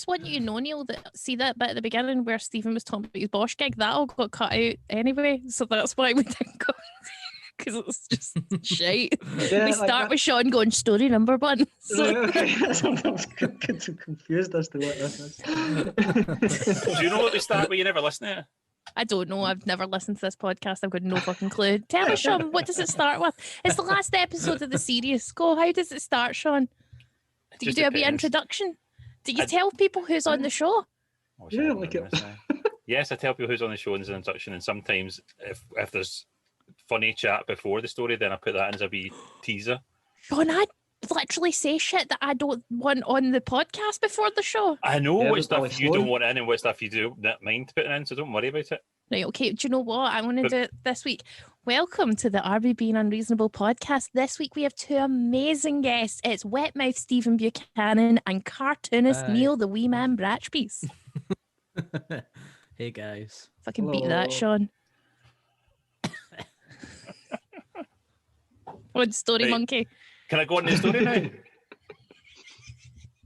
just want you to know, Neil, that see that bit at the beginning where Stephen was talking about his Bosch gig, that all got cut out anyway. So that's why we didn't go. Because it's just shite. Yeah, We like start that. with Sean going story number one. So Right, okay. Sometimes I'm confused as to what this is. Do you know what we start with? You never listen to it. I don't know. I've never listened to this podcast. I've got no fucking clue. Tell us, Sean, what does it start with? It's the last episode of the series. Go. How does it start, Sean? Do you just do a wee depends. introduction? Do you tell people who's on the show? Oh, Yeah, shit, like I'm gonna say. Yes, I tell people who's on the show in the introduction, and sometimes if there's funny chat before the story, then I put that in as a wee teaser. Sean, I literally say shit that I don't want on the podcast before the show. I know Yeah, what but stuff probably you don't slow. want in and what stuff you do not mind putting in, so don't worry about it. Right, okay. Do you know what? I'm going to But- do it this week. Welcome to the RBB and Unreasonable podcast. This week we have two amazing guests. It's Wetmouth Stephen Buchanan and cartoonist Hi. Neil the Wee Man Bratchpiece. Hey guys. Fucking beat that, Hello. Sean. What story, Right. monkey? Can I go on the story now?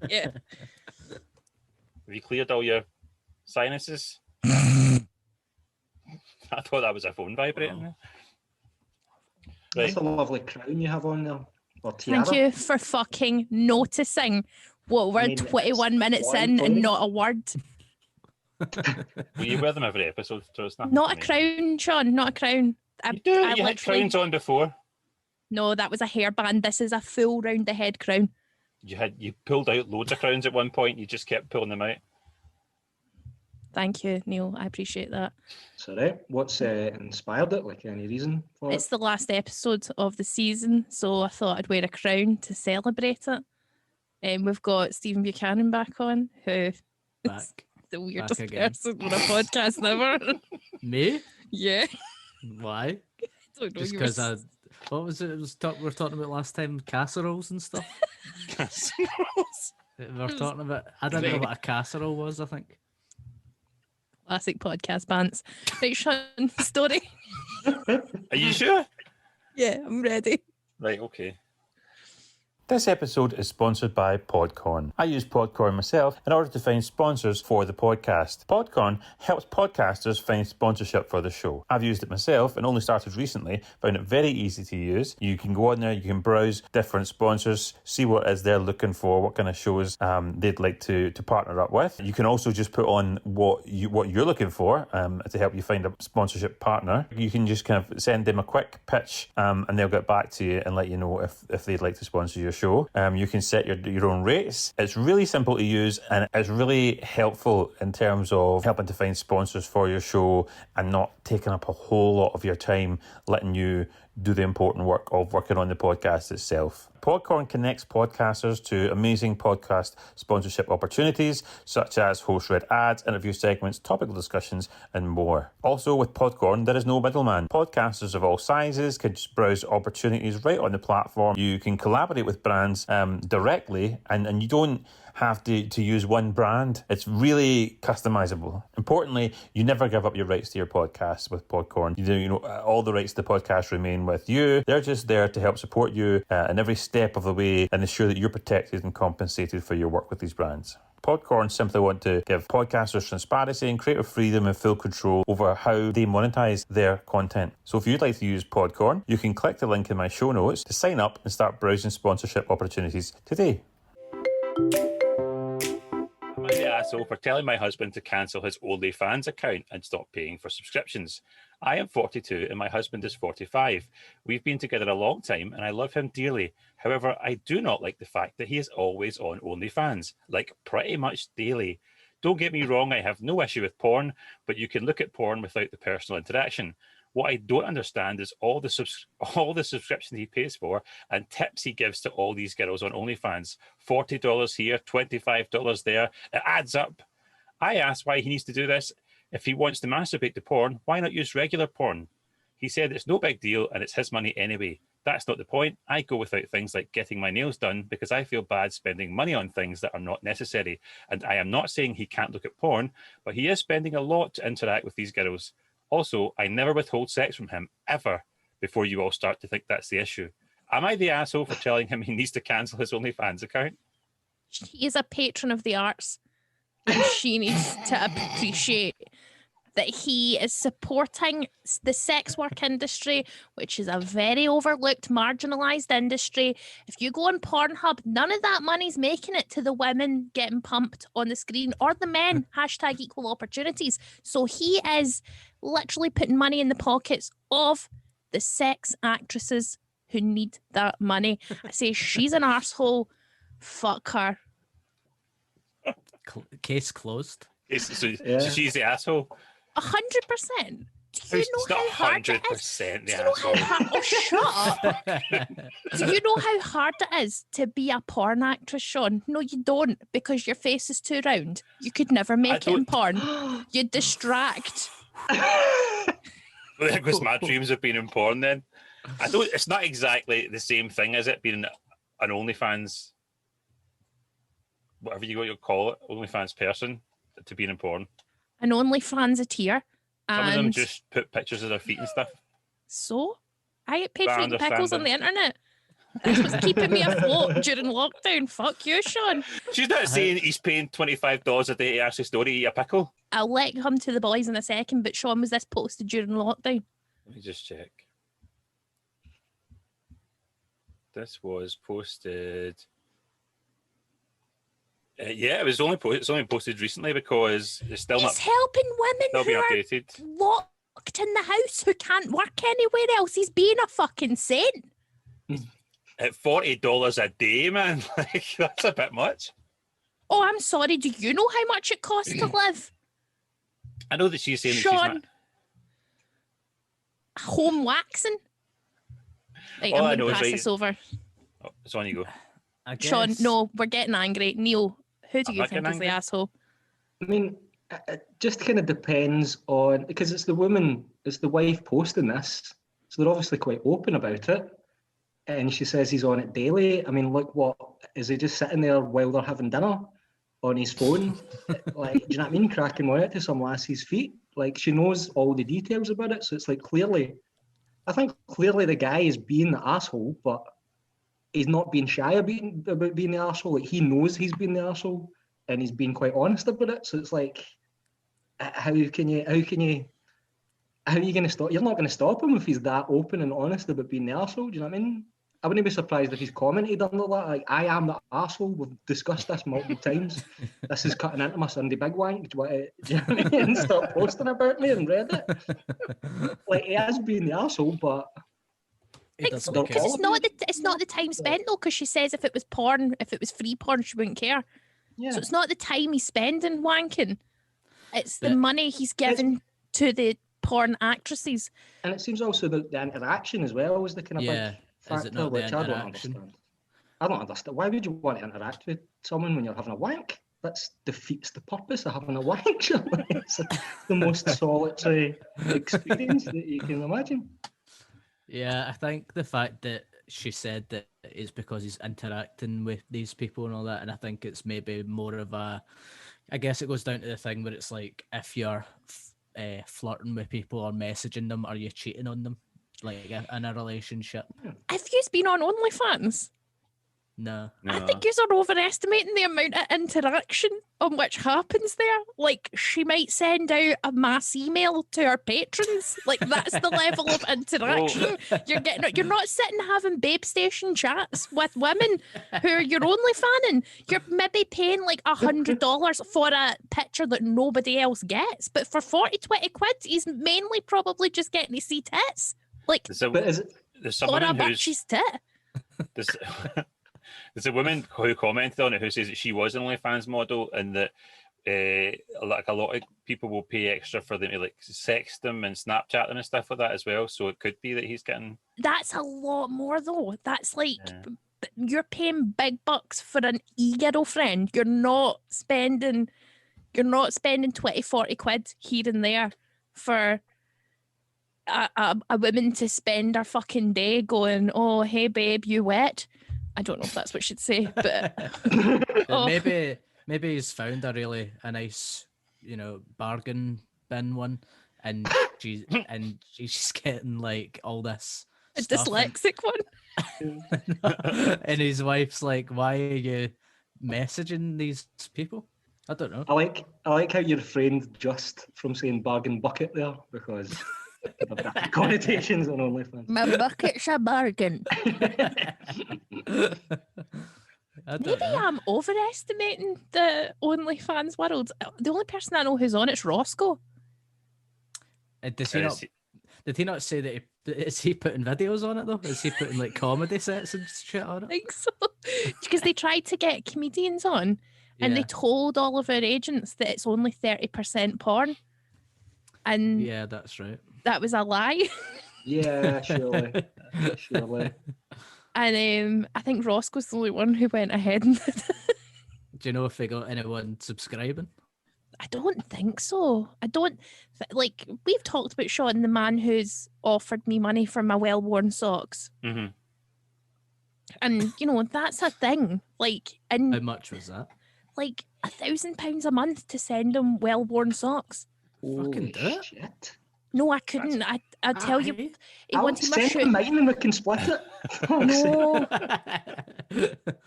Yeah. Have you cleared all your sinuses? I thought that was a phone vibrating. Wow. Right. That's a lovely crown you have on there. Or tiara. Thank you for fucking noticing. What, we're I mean, 21 it's minutes one in point. and not a word. Well, you wear them every episode, so it's nothing Not to a me. crown, Sean. Not a crown. You do. You had literally- crowns on before. No, that was a hairband. This is a full round the head crown. You pulled out loads of crowns at one point. You just kept pulling them out. Thank you, Neil. I appreciate that. Sorry. What's inspired it? Like any reason for It's the last episode of the season, so I thought I'd wear a crown to celebrate it. We've got Stephen Buchanan back on, who is Back. the weirdest again. person on a podcast ever. Me? Yeah. Why? I don't know. Just you were because what was it? We were talking about last time casseroles and stuff. We were talking about. I didn't know what a casserole was. I think. classic podcast pants. Right, Sean, story. Are you sure? Yeah, I'm ready. Right, okay. This episode is sponsored by Podcorn. I use Podcorn myself in order to find sponsors for the podcast. Podcorn helps podcasters find sponsorship for the show. I've used it myself and only started recently, found it very easy to use. You can go on there, you can browse different sponsors, see what it is they're looking for, what kind of shows they'd like to partner up with. You can also just put on what you're looking for to help you find a sponsorship partner. You can just kind of send them a quick pitch and they'll get back to you and let you know if they'd like to sponsor your show. You can set your own rates. It's really simple to use and it's really helpful in terms of helping to find sponsors for your show and not taking up a whole lot of your time letting you do the important work of working on the podcast itself. Podcorn connects podcasters to amazing podcast sponsorship opportunities such as host-read ads, interview segments, topical discussions and more. Also with Podcorn, there is no middleman. Podcasters of all sizes can just browse opportunities right on the platform. You can collaborate with brands directly and you don't have to use one brand. It's really customizable. Importantly, you never give up your rights to your podcast with Podcorn. All the rights to the podcast remain with you. They're just there to help support you in every step of the way and ensure that you're protected and compensated for your work with these brands. Podcorn simply want to give podcasters transparency and creative freedom and full control over how they monetize their content. So if you'd like to use Podcorn, you can click the link in my show notes to sign up and start browsing sponsorship opportunities today. Am I the asshole for telling my husband to cancel his Onlyfans account and stop paying for subscriptions? I am 42 and my husband is 45. We've been together a long time and I love him dearly. However, I do not like the fact that he is always on OnlyFans, like pretty much daily. Don't get me wrong, I have no issue with porn, but you can look at porn without the personal interaction. What I don't understand is all the subscriptions he pays for and tips he gives to all these girls on OnlyFans. $40 here, $25 there. It adds up. I asked why he needs to do this. If he wants to masturbate to porn, why not use regular porn? He said it's no big deal and it's his money anyway. That's not the point. I go without things like getting my nails done because I feel bad spending money on things that are not necessary. And I am not saying he can't look at porn, but he is spending a lot to interact with these girls. Also, I never withhold sex from him, ever, before you all start to think that's the issue. Am I the asshole for telling him he needs to cancel his OnlyFans account? He is a patron of the arts. and she needs to appreciate that he is supporting the sex work industry, which is a very overlooked, marginalised industry. If you go on Pornhub, none of that money's making it to the women getting pumped on the screen or the men, hashtag equal opportunities. So he is literally putting money in the pockets of the sex actresses who need that money. I say she's an arsehole. Fuck her. Case closed. So she's the asshole. 100%. Do you know how hard it is? The Do you know how hard? Oh, shut up! Do you know how hard it is to be a porn actress, Sean? No, you don't, because your face is too round. You could never make it in porn. You'd distract. There goes my dreams of being in porn. Then I don't. It's not exactly the same thing, is it? Being an OnlyFans, whatever you call it, OnlyFans person, to being in porn. An OnlyFans a tier. Some of them just put pictures of their feet and stuff. So? I get paid for eating pickles on the internet. That's what's keeping me afloat during lockdown. Fuck you, Sean. She's not saying he's paying $25 a day to Ashley Storrie to eat a pickle. I'll let come to the boys in a second, but Sean, was this posted during lockdown? Let me just check. This was posted... yeah, it's only posted recently because it's still He's helping women who are updated. Locked in the house who can't work anywhere else. He's being a fucking saint. At $40 a day, man, like that's a bit much. Oh, I'm sorry. Do you know how much it costs to live? I know that she's saying Sean, that she's not... home waxing. Right, All I'm I going know to is pass right- this over. Oh, it's on you go. I guess. Sean, no, we're getting angry. Neil, who do I'm you not think getting is the angry. asshole? I mean, it just kind of depends on, because it's the woman, it's the wife posting this, so they're obviously quite open about it. And she says he's on it daily. I mean, look, what is he just sitting there while they're having dinner on his phone? Like, do you know what I mean? Cracking one out to some lassie's feet. Like, she knows all the details about it. So it's like I think clearly the guy is being the asshole, but he's not being shy about being the asshole. Like, he knows he's being the asshole, and he's being quite honest about it. So it's like, how are you going to stop? You're not going to stop him if he's that open and honest about being the asshole. Do you know what I mean? I wouldn't be surprised if he's commented under that. Like, I am the asshole. We've discussed this multiple times. This is cutting into my Sunday big wank. Do you know what I mean? And stop posting about me on Reddit. Like, he is being the asshole, but It's not the time spent though, because she says if it was porn, if it was free porn, she wouldn't care. yeah. So it's not the time he's spending wanking; it's the But- money he's giving to the porn actresses. And it seems also the interaction as well is the kind of Yeah. big Is factor, it not the which I don't interaction? understand. I don't understand. Why would you want to interact with someone when you're having a wank? That defeats the purpose of having a wank. Surely. It's the most solitary experience that you can imagine. Yeah, I think the fact that she said that is because he's interacting with these people and all that, and I think it's maybe more of a, I guess it goes down to the thing where it's like, if you're flirting with people or messaging them, are you cheating on them, like in a relationship? Have you been on OnlyFans? No. I think you are overestimating the amount of interaction on which happens there. Like, she might send out a mass email to her patrons. Like, that's the level of interaction you're not sitting having babe station chats with women who you're only fanning. You're maybe paying like $100 for a picture that nobody else gets. But for 40-20 quid, he's mainly probably just getting to see tits. Like, But is it? There's some or a women who's... bitch's tit. There's a woman who commented on it who says that she was an OnlyFans model and that like a lot of people will pay extra for them to like sext them and Snapchat them and stuff like that as well. So it could be that he's getting... That's a lot more though. That's like you're paying big bucks for an e-girlfriend. You're not spending 20-40 quid here and there for a woman to spend her fucking day going, oh, hey babe, you wet? I don't know if that's what she'd say, but maybe he's found a nice, bargain bin one, and she's getting like all this a stuff dyslexic one. and his wife's like, why are you messaging these people? I don't know. I like how you refrained just from saying bargain bucket there, because of the connotations on OnlyFans. My bucket's a bargain. I don't Maybe know. I'm overestimating the OnlyFans world. The only person I know who's on it's Roscoe. Does he not? Did he not say that? Is he putting videos on it though? Is he putting like comedy sets and shit on I it? think so. Because they tried to get comedians on and they told all of our agents that it's only 30% porn. And Yeah, that's right. that was a lie. Yeah, surely. And I think Roscoe's the only one who went ahead and did it. Do you know if they got anyone subscribing? I don't think so. I don't like. We've talked about Sean, the man who's offered me money for my well-worn socks, Mhm. and you know that's a thing. Like, How and much was that? like £1,000 a month to send him well-worn socks. Fucking do it. Shit. No, I couldn't. I'll tell you, Aye. he I'll wanted my send shoe. him mine and we can split it. No.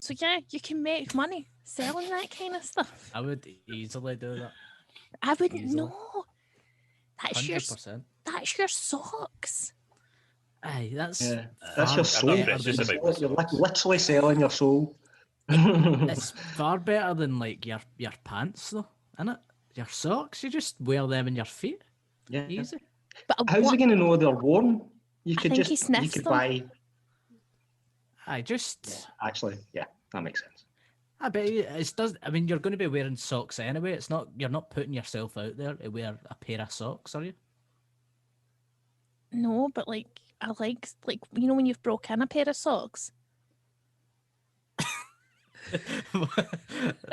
So yeah, you can make money selling that kind of stuff. I would easily do that. I wouldn't Easily. know. That's your 100%. socks. Aye, that's Yeah, that's your far soul. better It's just than- about You're literally selling your soul. It's far better than like your pants though, innit? Your socks, you just wear them in your feet. Yeah. Easy. But How's he going to know they're worn? You I could think he just sniffs them. buy. I just Actually, yeah, that makes sense. I bet it does. I mean, you're going to be wearing socks anyway. It's not. You're not putting yourself out there to wear a pair of socks, are you? No, but like I like you know when you've broken a pair of socks.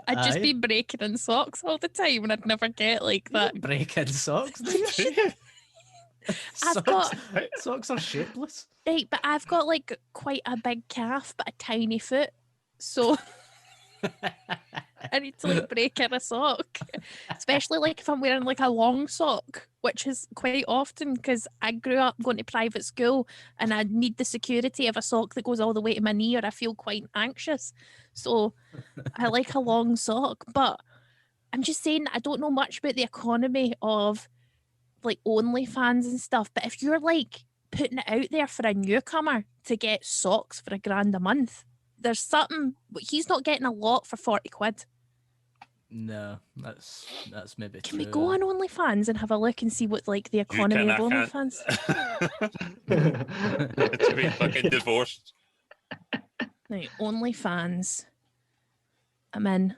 I'd just Aye. be breaking in socks all the time, and I'd never get like that. breaking socks. Do you? I've got Socks are shapeless. right, but I've got like quite a big calf, but a tiny foot, so I need to like break in a sock, especially like if I'm wearing like a long sock, which is quite often because I grew up going to private school and I need the security of a sock that goes all the way to my knee, or I feel quite anxious. So I like a long sock, but I'm just saying I don't know much about the economy of like OnlyFans and stuff. But if you're like putting it out there for a newcomer to get socks for £1,000 a month, there's something. He's not getting a lot for 40 quid. No, that's maybe Can true. we go on OnlyFans and have a look and see what like the economy of OnlyFans? To be fucking divorced. Right, OnlyFans. I'm in.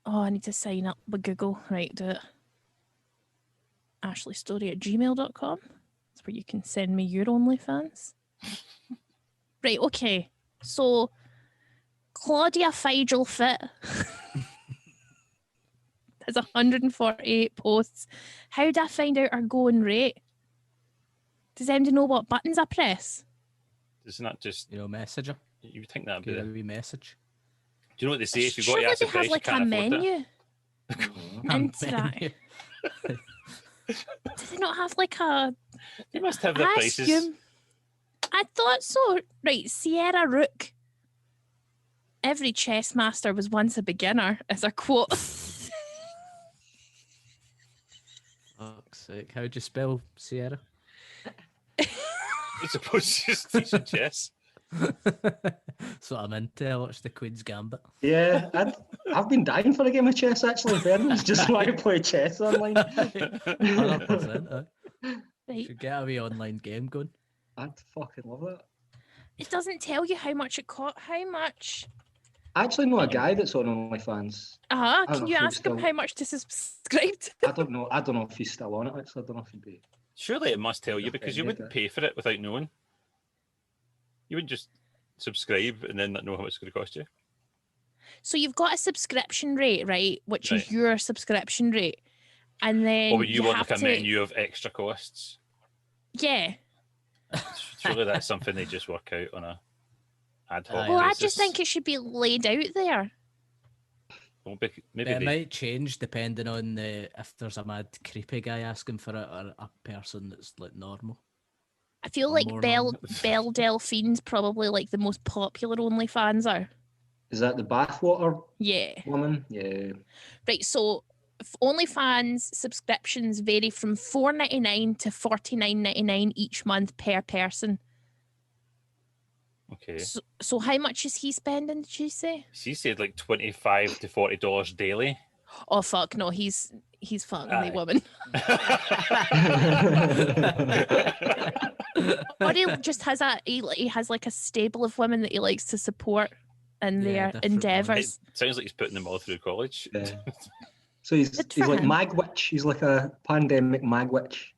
Oh, I need to sign up with Google. Right, do it. AshleyStorrie@gmail.com. That's where you can send me your OnlyFans. Right, okay. So, Claudia Figel Fit has 148 posts. How do I find out our going rate? Does anybody know what buttons I press? Isn't that just Messenger. you would think that'd be Give the, a wee message. do you know what they say if you've got Surely to ask they the have price, like you a can't afford it? menu. A Into that. menu. Do they not have like a You must have the prices. assume? I thought so. Right, Sierra Rook. Every chess master was once a beginner, is a quote. Fuck's sake. How'd you spell Sierra? I suppose just teaching chess. That's what I'm into. I watched the Queen's Gambit. Yeah, I've been dying for a game of chess actually. In fairness, just want to play chess online. 100%. Right. Should get a wee online game going. I'd fucking love that. It doesn't tell you how much it cost. How much? I actually know a guy that's on OnlyFans. I don't Can know you if he's ask him still- how much to subscribe to? I don't know. I don't know if he's still on it. Actually, I don't know if he'd be. Surely it must tell you because you Yeah, wouldn't pay for it without knowing. You wouldn't just subscribe and then not know how much it's going to cost you. So you've got a subscription rate, right? Which is Right. your subscription rate. And then Or would you want have like a to... menu of extra costs? Yeah. Surely that's something they just work out on a ad hoc Well, I basis. just think it should be laid out there. Well, maybe It they, might change depending on if there's a mad creepy guy asking for it or a person that's like normal. I feel Or like more Belle normal. Delphine's probably like the most popular OnlyFans are. Is that the bathwater Yeah. woman? Yeah. Right, so OnlyFans subscriptions vary from $4.99 to $49.99 each month per person. Okay. So how much is he spending, did you say? She said like $25 to $40 daily. Oh fuck no, he's fucking the Aye. woman. Or he just has he has like a stable of women that he likes to support in Yeah, their different endeavours. It sounds like he's putting them all through college. Yeah. So he's Good for like him. Magwitch. He's like a pandemic Magwitch.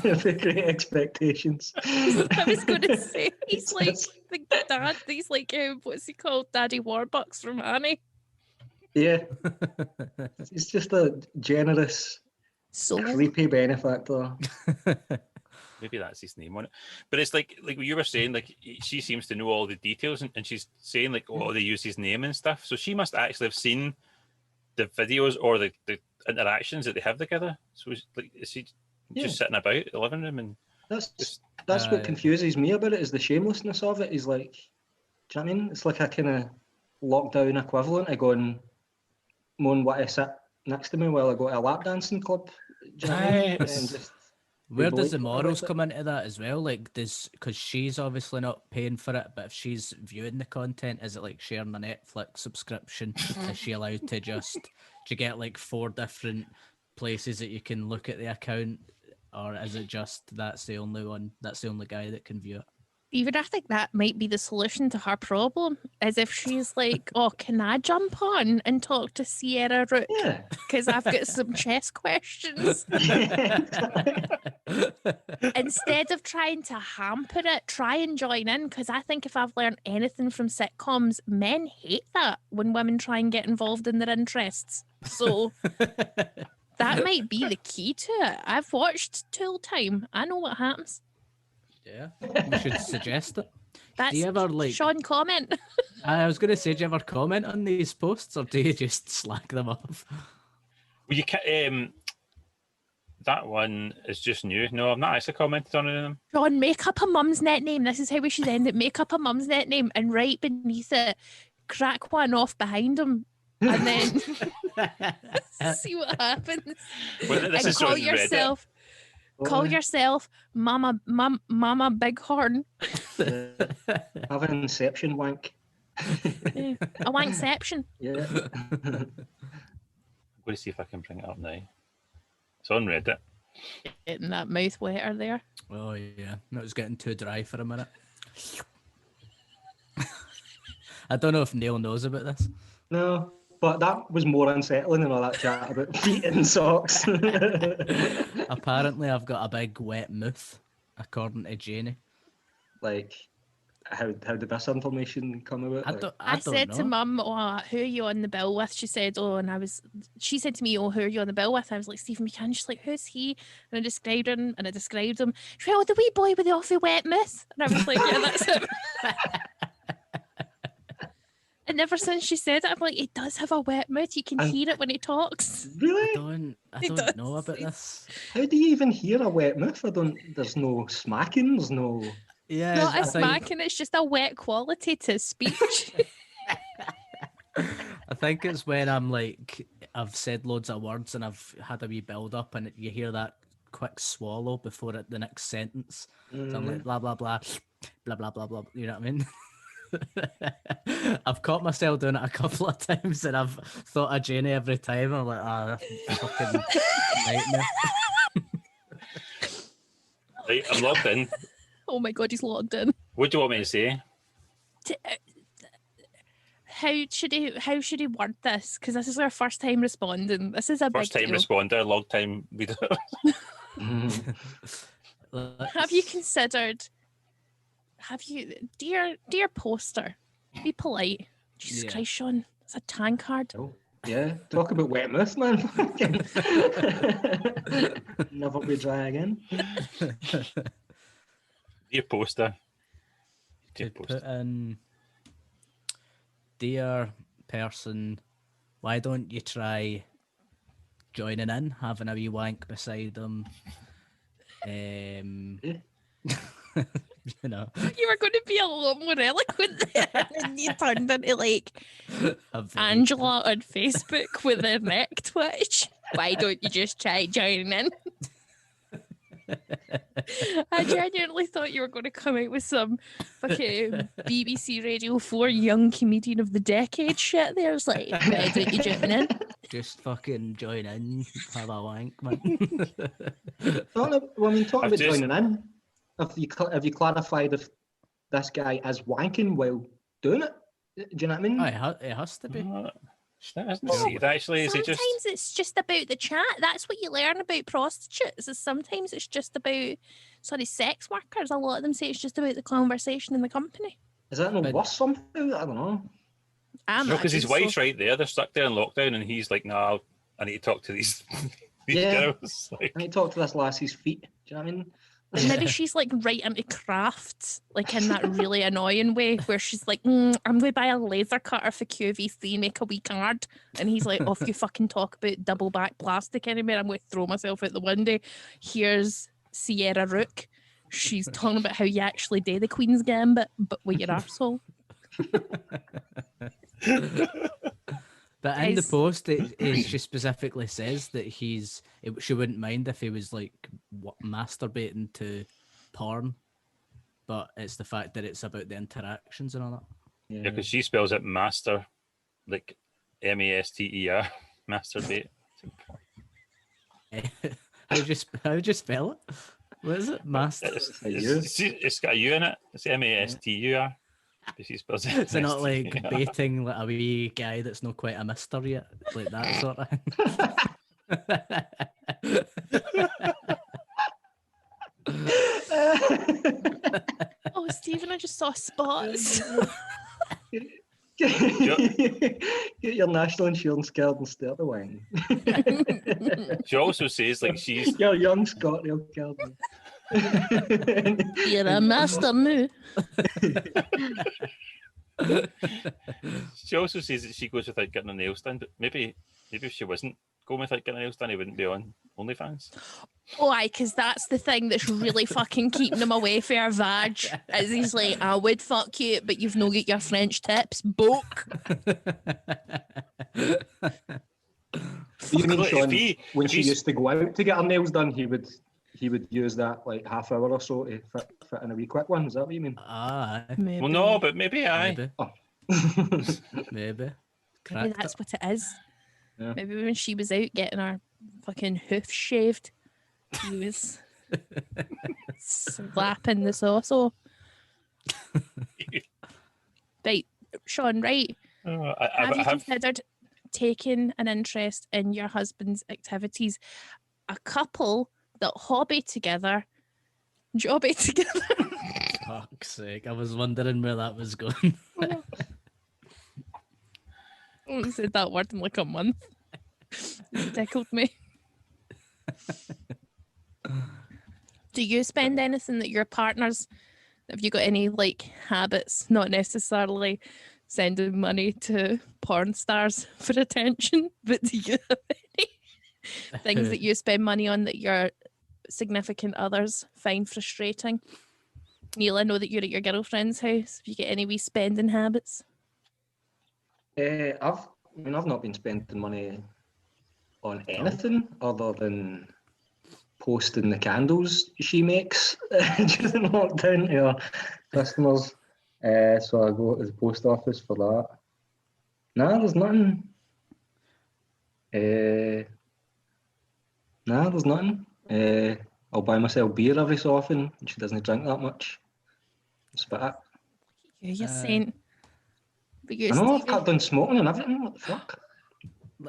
With great expectations. I was going to say he's like That's- the dad. He's like what's he called, Daddy Warbucks from Annie. Yeah, he's just a generous, So creepy benefactor. Maybe that's his name on it. But it's like what you were saying, like she seems to know all the details, and she's saying like, oh, they use his name and stuff. So she must actually have seen the videos or the interactions that they have together. So is she just sitting about the living room and That's what confuses me about it, is the shamelessness of it. Is like, do you know what I mean? It's like a kind of lockdown equivalent of going, Moan want to sit next to me while I go to a lap dancing club. Do you know what I mean? Aye. And just Where does the relate morals with it. come into that as well? Like, because she's obviously not paying for it, but if she's viewing the content, is it like sharing a Netflix subscription? Is she allowed to just, do you get like 4 different places that you can look at the account? Or is it just that's the only one, that's the only guy that can view it? even I think that might be the solution to her problem, as if she's like, oh, can I jump on and talk to Sierra Rook? Yeah. Because I've got some chess questions. Instead of trying to hamper it, try and join in. Because I think if I've learned anything from sitcoms, men hate that when women try and get involved in their interests. So that might be the key to it. I've watched Tool Time. I know what happens. Yeah, we should suggest it. That's Do you ever like? Sean comment. I was going to say, do you ever comment on these posts, or do you just slack them off? well, you can that one is just new. No, I've not actually commented on any of them. Sean, make up a mum's net name. This is how we should end it. Make up a mum's net name and right beneath it, crack one off behind him, and then see what happens. Well, this And is call on Reddit. yourself. Call yourself Mama Bighorn. Have an inception wank. Yeah, a wankception. Yeah. I'm going to see if I can bring it up now. It's on Reddit. Getting that mouth wetter there. Oh yeah, that was getting too dry for a minute. I don't know if Neil knows about this. No, but that was more unsettling than all that chat about feet and socks. Apparently, I've got a big wet mouth, according to Janie. Like, how did this information come about? I Like, don't. I I don't said know. to Mum, "Oh, who are you on the bill with?" She said, "Oh," and she said to me, "Oh, who are you on the bill with?" I was like, "Stephen Buchanan." She's like, "Who's he?" And I described him, and I described him. She went, "Oh, the wee boy with the awfully wet mouth." And I was like, "Yeah, that's him." And ever since she said it, I'm like, he does have a wet mouth. You can And- hear it when he talks. really? I He don't know does. about this. How do you even hear a wet mouth? There's no smacking, there's no... Yeah, Not I a think, smacking, it's just a wet quality to speech. I think it's when I'm like, I've said loads of words and I've had a wee build up, and you hear that quick swallow before the next sentence. So I'm like blah blah blah, blah blah blah blah. You know what I mean? I've caught myself doing it a couple of times, and I've thought of Janie every time. I'm like, fucking nightmare. Right, I'm logged in. Oh my God, he's logged in. What do you want me to say? How should he word this? Because this is our first time responding. This is a First big time deal. responder, long time reader. Have you considered? Have you, dear poster? Be polite. Jesus Yeah. Christ, Sean, it's a tankard. Oh, yeah, talk about wet mouth, man. Never be dry again. Dear poster. Dear Could poster. put in, dear person, why don't you try joining in, having a wee wank beside them? You know, You were going to be a lot more eloquent there, and then you turned into like Angela on Facebook with a neck twitch. Why don't you just try joining in? I genuinely thought you were going to come out with some fucking BBC Radio 4 young comedian of the decade shit there. It's like, why don't you join in? Just fucking join in, have a wank, man. Talking I've about just- joining in. Have you clarified if this guy is wanking while doing it? Do you know what I mean? It has to be. That hasn't said, actually. Is he Sometimes just... it's just about the chat. That's what you learn about prostitutes. Is sometimes it's just about, sex workers. A lot of them say it's just about the conversation in the company. Is that no But- worse somehow? I don't know. No, because his wife's right there. They're stuck there in lockdown, and he's like, "No, I need to talk to these girls." Like, I need to talk to this lassie's feet. Do you know what I mean? Maybe she's like right into crafts, like in that really annoying way where she's like, I'm going to buy a laser cutter for QVC and make a wee card. And he's like, off you fucking talk about double back plastic anymore. I'm going to throw myself out the window. Here's Sierra Rook. She's talking about how you actually do the Queen's Gambit, but with your arsehole. But in the Guys. post, she specifically says that she wouldn't mind if he was like masturbating to porn, but it's the fact that it's about the interactions and all that. yeah, because she spells it master, like master, masturbate. How would you spell it? What is it? Master. It's got a U in it. It's mastur. But she spells it. So not like MSTUR. baiting like a wee guy that's not quite a mister yet, like that sort of thing. Oh, Stephen, I just saw spots. Get your national insurance card and start the wine. She also says like she's Your young ScotRail card. You're a master moo. She also says that she goes without getting her nails done, but maybe if she wasn't going without getting her nails done, he wouldn't be on OnlyFans. Oh, aye, because that's the thing that's really fucking keeping him away from our vag. Is he's like, I would fuck you, but you've no got your French tips. Book. You mean, Look, Sean, if when if she he's- used to go out to get her nails done, he would use that like half hour or so to fit in a wee quick one. Is that what you mean? Ah, aye, Maybe. Well, no, but maybe maybe, Oh. maybe. Maybe Cracked that's it. what it is. Yeah. Maybe when she was out getting her fucking hoof shaved, he was slapping the sauce. Right, Sean, right. Have you considered taking an interest in your husband's activities? A couple that hobby together, jobby together. Fuck's sake! I was wondering where that was going. I haven't said that word in like a month. It tickled me. Do you spend anything that your partners? Have you got any like habits? Not necessarily sending money to porn stars for attention, but do you have any things that you spend money on that your significant others find frustrating? Neil, I know that you're at your girlfriend's house. Have you got any wee spending habits? I've not been spending money on anything other than posting the candles she makes during lockdown to her customers. So I go to the post office for that. Nah, there's nothing. Nah, there's nothing. I'll buy myself beer every so often. She doesn't drink that much. That's about it. You're saying. But you, I know I've Stevie, cut down smoking and everything. What the fuck?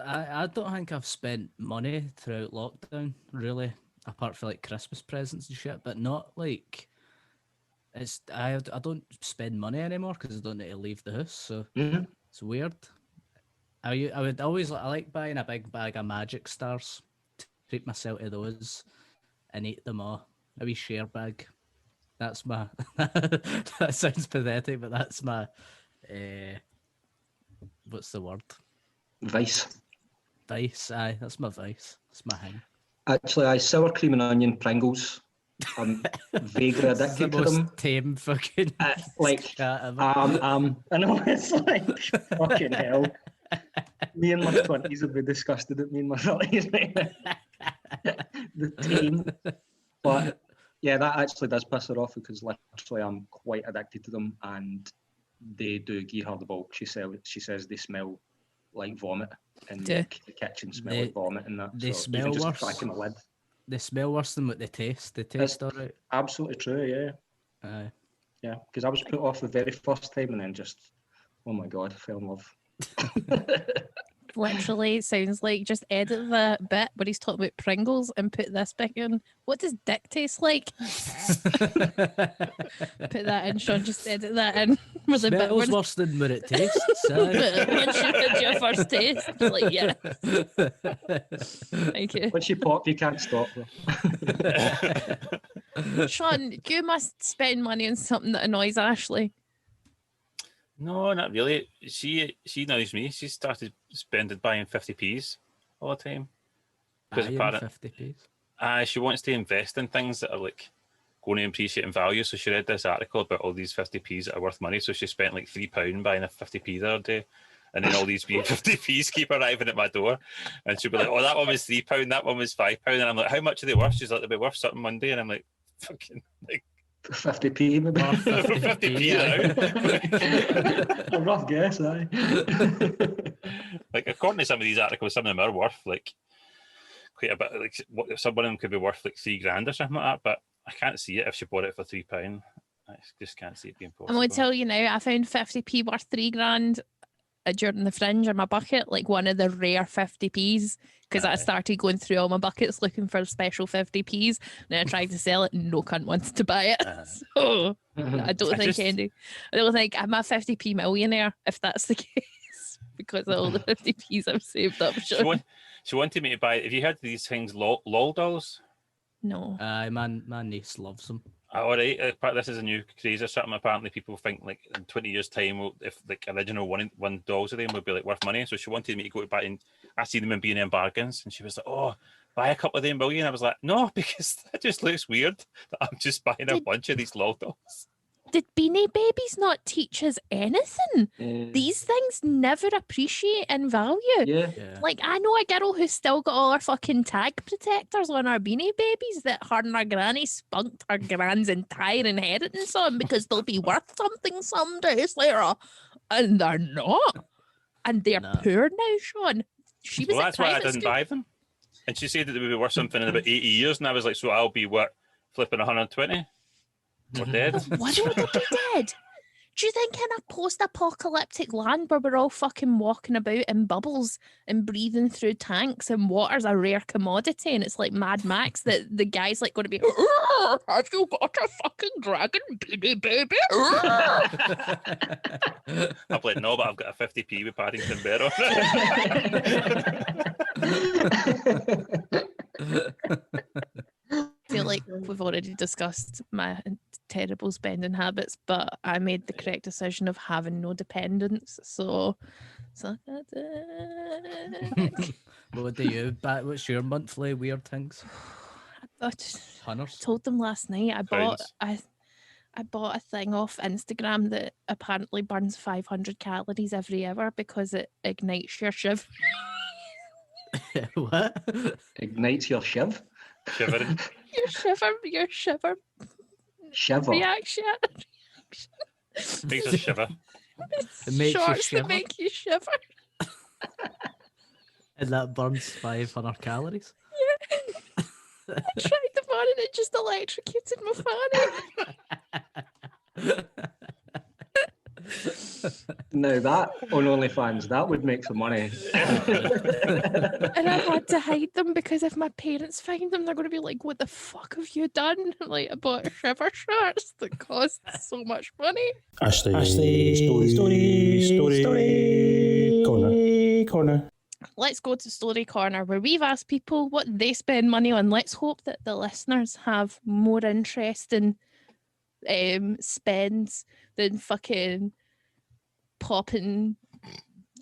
I don't think I've spent money throughout lockdown, really, apart from like Christmas presents and shit, but not like I don't spend money anymore because I don't need to leave the house, so Mhm. it's weird. I like buying a big bag of Magic Stars, treat myself to those, and eat them all. A wee share bag. That's my. That sounds pathetic, but that's my. What's the word? Vice. Vice. Aye, that's my vice. That's my thing. Actually, sour cream and onion Pringles I'm vaguely This is addicted the to them. most tame fucking Like, chat ever. I know, it's like, fucking hell. Me in my 20s would be disgusted at me in my 30s. The team. But yeah, that actually does piss her off because literally I'm quite addicted to them and they do give her the bulk. She says they smell like vomit and Do. make the kitchen smell like vomit and that. They So smell even just worse. cracking the lid. They smell worse than what they taste. They taste alright. Absolutely true, yeah. Aye. Yeah, because I was put off the very first time and then just, oh my God, fell in love. Literally, it sounds like just edit the bit where he's talking about Pringles and put this bit in. What does dick taste like? Put that in, Sean. Just edit that in. With the bit Smells where worse than what it tastes. aye. once you had your first taste, like yeah. Thank you, Once you pop, you can't stop. Sean. You must spend money on something that annoys Ashley. No, not really. She knows me. She started buying 50p's all the time. Because Buying 50p's. She wants to invest in things that are like going to appreciate in value. So she read this article about all these 50p's that are worth money. So she spent like £3 buying a 50p the other day. And then all these 50p's keep arriving at my door. And she'll be like, oh, that one was £3, that one was £5. And I'm like, how much are they worth? She's like, they'll be worth something Monday. And I'm like, fucking, like, 50p maybe. 50p A rough guess, aye. Like, according to some of these articles, some of them are worth like quite a bit. Like, some of them could be worth like $3,000 or something like that. But I can't see it if she bought it for £3. I just can't see it being possible. I'm going to tell you now, I found 50p worth £3,000 during the Fringe in my bucket, like one of the rare 50p's, because I started going through all my buckets looking for special 50p's, and then I tried to sell it and no cunt wanted to buy it. So I don't think I'm a 50p millionaire if that's the case, because of all the 50p's I've saved up. She wanted me to buy. Have you heard of these things, lol dolls? No. My niece loves them. All right, this is a new craze or something. Apparently, people think like in 20 years' time, if like original one dolls of them would be like worth money. So she wanted me to go to buy, and I see them in B&M bargains, and she was like, "Oh, buy a couple of them, will you?" And I was like, "No, because that just looks weird that I'm just buying a bunch of these lol dolls." Did Beanie Babies not teach us anything? These things never appreciate in value. Yeah. Like, I know a girl who's still got all her fucking tag protectors on her Beanie Babies that her and her granny spunked her gran's entire inheritance on because they'll be worth something some days later. And they're not. And they're poor now, Sean. She was That's why I didn't buy them. And she said that they would be worth something in about 80 years. And I was like, so I'll be what? Flipping 120? We're dead. What would they be dead? Do you think in a post-apocalyptic land where we're all fucking walking about in bubbles and breathing through tanks and water's a rare commodity and it's like Mad Max that the guy's like going to be, have you got a fucking dragon baby? I'm like, no, but I've got a 50p with Paddington Bear on it. I feel like we've already discussed my terrible spending habits, but I made the correct decision of having no dependents. So What do you buy? What's your monthly weird things? I told them last night I bought a thing off Instagram that apparently burns 500 calories every hour because it ignites your shiv. What? Ignites your shiv? Shivering. Your shiver Shiver. reaction. Makes us shiver. It makes you Shorts shiver. that make you shiver. And that burns 500 calories. Yeah. I tried the one and it just electrocuted my fanny. Now that on OnlyFans, that would make some money. And I had to hide them because if my parents find them, they're going to be like, "What the fuck have you done?" Like, I bought shiver shorts that cost so much money. Ashley Corner. Let's go to Story Corner where we've asked people what they spend money on. Let's hope that the listeners have more interesting spends than fucking popping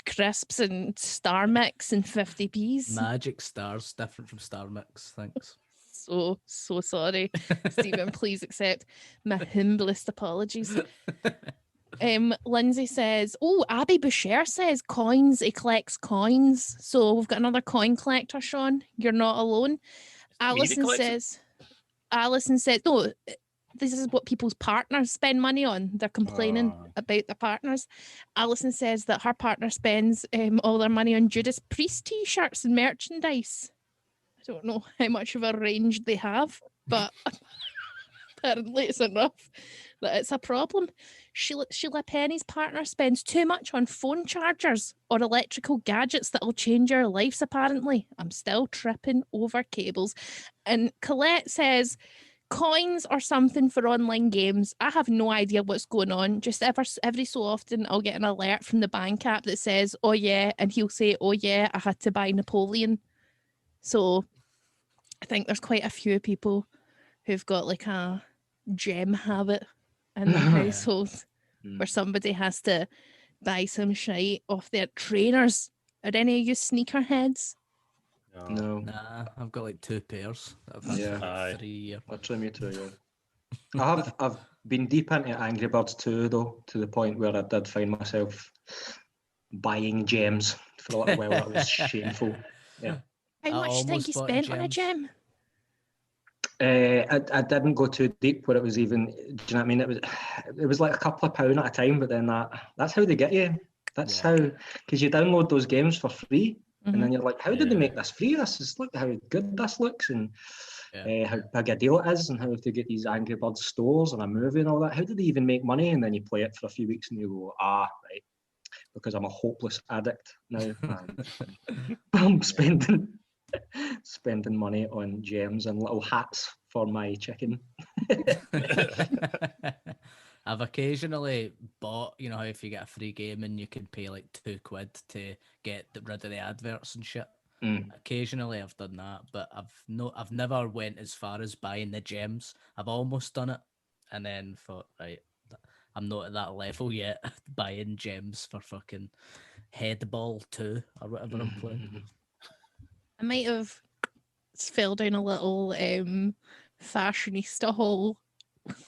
crisps and Star Mix and 50p's. Magic Stars, different from Star Mix, thanks. so sorry. Stephen, please accept my humblest apologies. Lindsay says, Abby Boucher says coins, he collects coins. So we've got another coin collector, Sean. You're not alone. Alison says, no, this is what people's partners spend money on. They're complaining about their partners. Alison says that her partner spends all their money on Judas Priest t-shirts and merchandise. I don't know how much of a range they have, but apparently it's enough that it's a problem. Sheila Penny's partner spends too much on phone chargers or electrical gadgets that'll change our lives, apparently. I'm still tripping over cables. And Colette says, coins or something for online games. I have no idea what's going on. Just every so often I'll get an alert from the bank app that says, oh yeah, and he'll say, oh yeah, I had to buy Napoleon. So I think there's quite a few people who've got like a gem habit in their household where somebody has to buy some shite off their trainers. Are any of you sneakerheads? No. Nah, I've got like 2 pairs that I've had for like 3 years. I'll try me too, yeah. I've been deep into Angry Birds 2 though, to the point where I did find myself buying gems for a little while. That was shameful. Yeah. How much do you think you spent on a gem? I didn't go too deep where it was even, do you know what I mean? It was like a couple of pound at a time, but then that's how they get you. That's how, because you download those games for free, and then you're like, how did they make this free? Look how good this looks, and how big a deal it is, and how to get these Angry Birds stores and a movie and all that. How did they even make money? And then you play it for a few weeks and you go, right, because I'm a hopeless addict now. I'm spending money on gems and little hats for my chicken. I've occasionally bought, you know how if you get a free game and you can pay like £2 to get rid of the adverts and shit. Occasionally I've done that, but I've never went as far as buying the gems. I've almost done it and then thought, right, I'm not at that level yet, buying gems for fucking Headball 2 or whatever I'm playing. I might have fell down a little fashionista hole with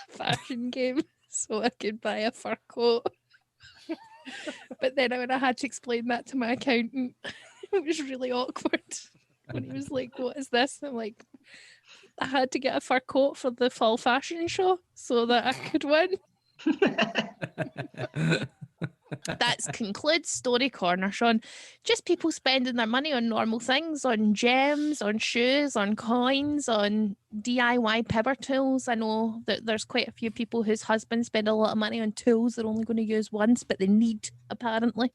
a fashion game so I could buy a fur coat. But then when I had to explain that to my accountant, it was really awkward when he was like, what is this? And I'm like, I had to get a fur coat for the fall fashion show so that I could win. That concludes Story Corner, Sean. Just people spending their money on normal things, on gems, on shoes, on coins, on DIY power tools. I know that there's quite a few people whose husbands spend a lot of money on tools they're only going to use once, but they need, apparently.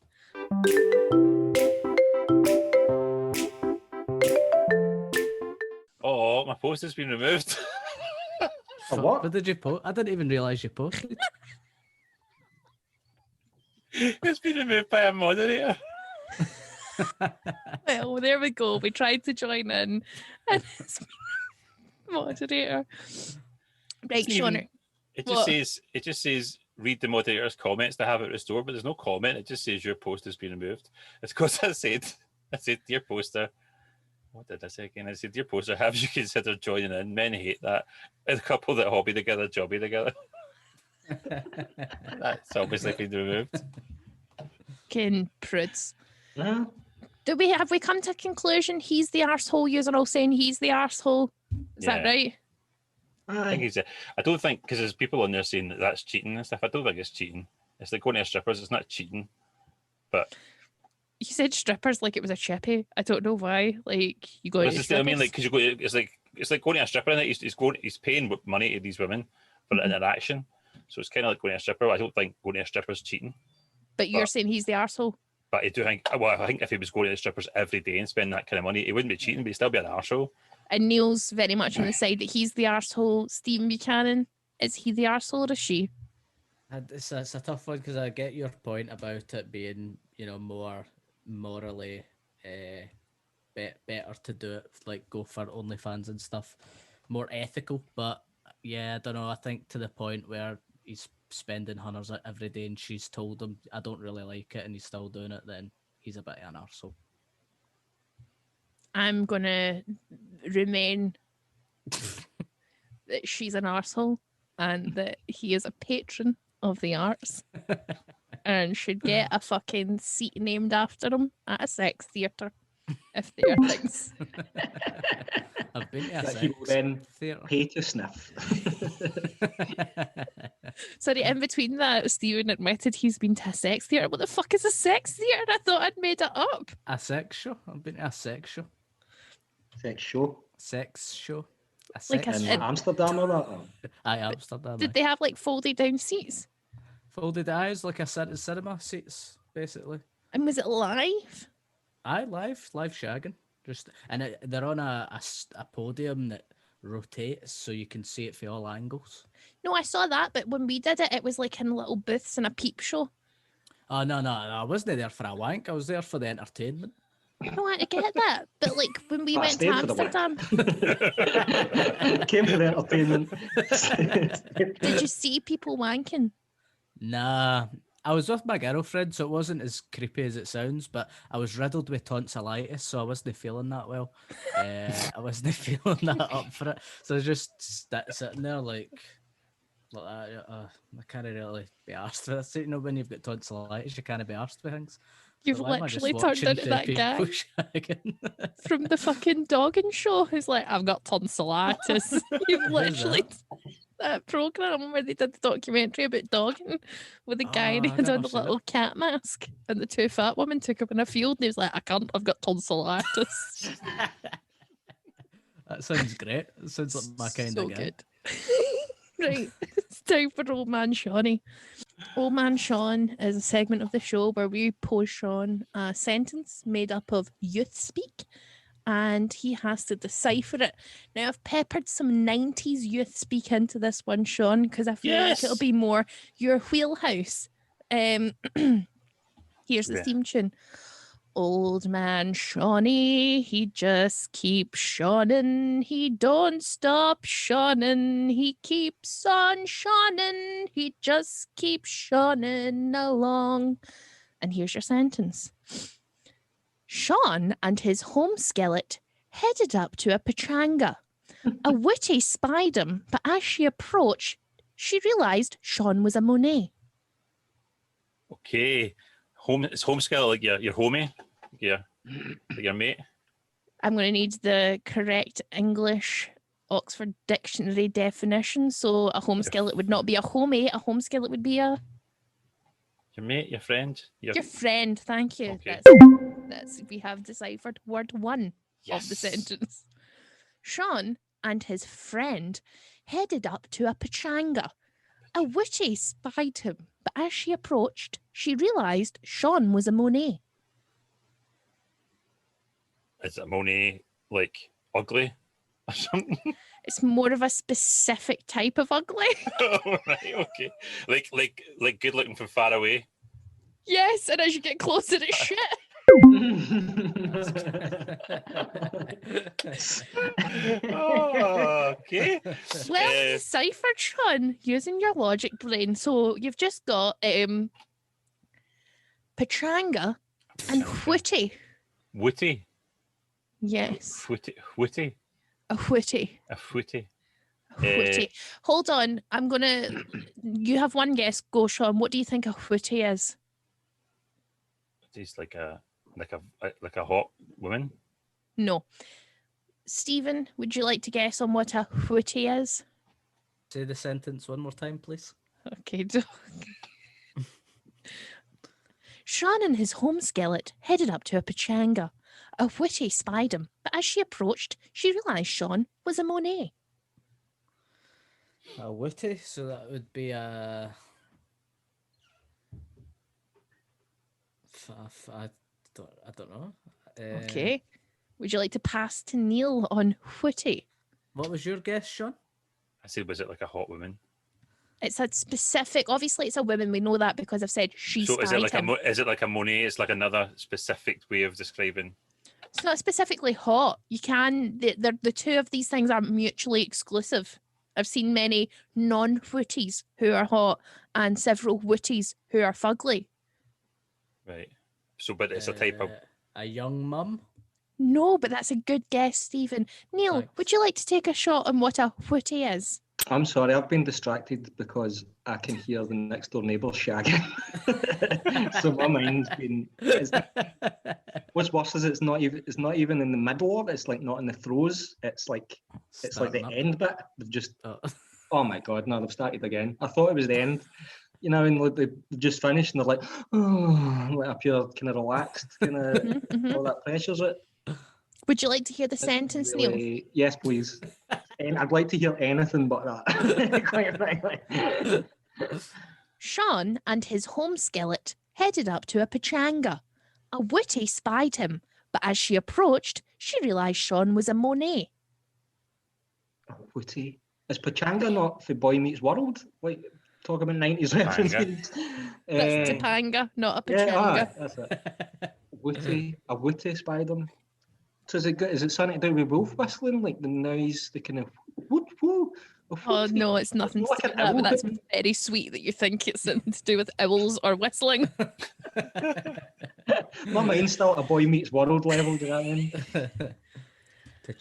Oh, my post has been removed. What? What did you post? I didn't even realise you posted. It's been removed by a moderator. Well, there we go. We tried to join in, and it's moderator. Right, Sean. It just says read the moderator's comments to have it restored, but there's no comment. It just says your post has been removed. It's because I said, dear poster. What did I say again? I said, dear poster, have you considered joining in? Men hate that. And a couple that hobby together, jobby together. That's obviously been removed. Fucking prudes. Have we come to a conclusion? He's the arsehole. You're all saying he's the arsehole. Is that right? I think I don't think, because there's people on there saying that's cheating and stuff. I don't think it's cheating. It's like going to strippers. It's not cheating. But you said strippers like it was a chippy. I don't know why. Like you go. I mean, like because you go. It's like going to a stripper, and he's paying money to these women for the interaction. So it's kind of like going to a stripper. I don't think going to a stripper is cheating. But you're saying he's the arsehole? But I do think, I think if he was going to the strippers every day and spending that kind of money, he wouldn't be cheating, but he'd still be an arsehole. And Neil's very much on the side that he's the arsehole. Stephen Buchanan, is he the arsehole or is she? It's a tough one because I get your point about it being, more morally better to do it, like go for OnlyFans and stuff, more ethical. But yeah, I don't know. I think to the point where he's spending hundreds every day and she's told him, I don't really like it, and he's still doing it, then he's a bit of an arsehole. I'm going to remain that she's an arsehole and that he is a patron of the arts and should get a fucking seat named after him at a sex theatre if they are things. I've been to a That he will sex then theatre. pay to sniff. Sorry, in between that, Stephen admitted he's been to a sex theatre. What the fuck is a sex theatre? I thought I'd made it up. A sex show? I've been to a sex show. Sex show. Sex show? A Like sex a- In show? Amsterdam or that? Aye, Amsterdam. Did they have like folded down seats? Folded eyes like a cinema seats, basically. And was it live? Aye, live shagging. They're on a podium that rotates so you can see it from all angles. No, I saw that, but when we did it, it was like in little booths in a peep show. Oh no, I wasn't there for a wank. I was there for the entertainment. No, I get that, but like when we I went to stayed for the wank. Amsterdam, Came for the entertainment. did you see people wanking? Nah, I was with my girlfriend, so it wasn't as creepy as it sounds, but I was riddled with tonsillitis, so I wasn't feeling that well. I wasn't feeling that up for it. So I was just sitting there like that. I can't really be arsed with this. You know, when you've got tonsillitis, you can't be arsed with things. You've So why am I just literally turned watching into that two guy people shagging? from the fucking dogging show who's like, I've got tonsillitis. You've literally that program where they did the documentary about dogging with the guy and he Oh, had I've on never a seen little cat mask and the two fat women took him in a field and he was like, I can't, I've got tonsillitis. That sounds great. It sounds like my kind So of guy. good. Right, it's time for Old Man Shawnee. Old Man Sean is a segment of the show where we pose Sean a sentence made up of youth speak and he has to decipher it. Now, I've peppered some 90s youth speak into this one, Sean, because I feel like it'll Yes. be more your wheelhouse. Here's the Yeah. theme tune. Old man Shawnee, he just keeps shawning. He don't stop shawning. He keeps on shawning. He just keeps shawning along. And here's your sentence. Sean and his home skillet headed up to a pachanga. A witty spied him, but as she approached, she realised Sean was a Monet. Okay. It's home skill, like your homie, like your mate. I'm going to need the correct English Oxford Dictionary definition. So a home skillet would not be a homie. A home skillet would be a Your mate, your friend. your friend. Thank you. Okay. That's we have deciphered word one of the Yes. sentence. Sean and his friend headed up to a pachanga. A witty spied him, but as she approached, she realised Sean was a Monet. Is it Monet like ugly or something? It's more of a specific type of ugly. Oh, right, okay. Like good looking from far away. Yes, and as you get closer, it's shit. Oh, okay. Well deciphered, Sean, using your logic brain. So you've just got pachanga and witty. Witty. Yes, Witty. a witty. A witty. Witty. Hold on, I'm gonna. You have one guess. Go, Sean. What do you think a witty is? It's like a hot woman. No. Stephen, would you like to guess on what a witty is? Say the sentence one more time, please. Okay, dog. Sean and his home skillet headed up to a pachanga. A witty spied him, but as she approached, she realised Sean was a Monet. A witty, so that would be a. I don't know. Okay. Would you like to pass to Neil on witty? What was your guess, Sean? I said, was it like a hot woman? It's a specific. Obviously, it's a woman. We know that because I've said she So spied is it like him. is it like a Monet? It's like another specific way of describing. It's not specifically hot. You can. The two of these things are mutually exclusive. I've seen many non-witties who are hot and several witties who are fugly. Right. So, but it's a type of. A young mum. No, but that's a good guess, Stephen. Neil, Thanks. would you like to take a shot on what a whooty is? I'm sorry, I've been distracted because I can hear the next door neighbour shagging. So my mind's been. What's worse is it's not even in the middle of it. It's like not in the throes. It's like the Starting up. end bit. They've just. Oh. Oh my god! No, they've started again. I thought it was the end. You know, and like they've just finished, and they're like, oh, like up here, kind of relaxed, kind of Mhm. all that pressure's it. Would you like to hear the sentence, Neil? Really, yes, please. And I'd like to hear anything but that. Quite frankly. Sean and his home skillet headed up to a pachanga. A witty spied him, but as she approached, she realised Sean was a Monet. Oh, witty. Is Pachanga not for Boy Meets World? Like, talk about 90s references. That's Topanga, not a pachanga. Yeah, that's it. Witty. A witty spider. So is it something to do with wolf whistling? Like the noise, the kind of whoop, whoop, Oh no, it's nothing to do with that, but that's very sweet that you think it's something to do with owls or whistling. My mind's still at a Boy Meets World level, do you know what I mean?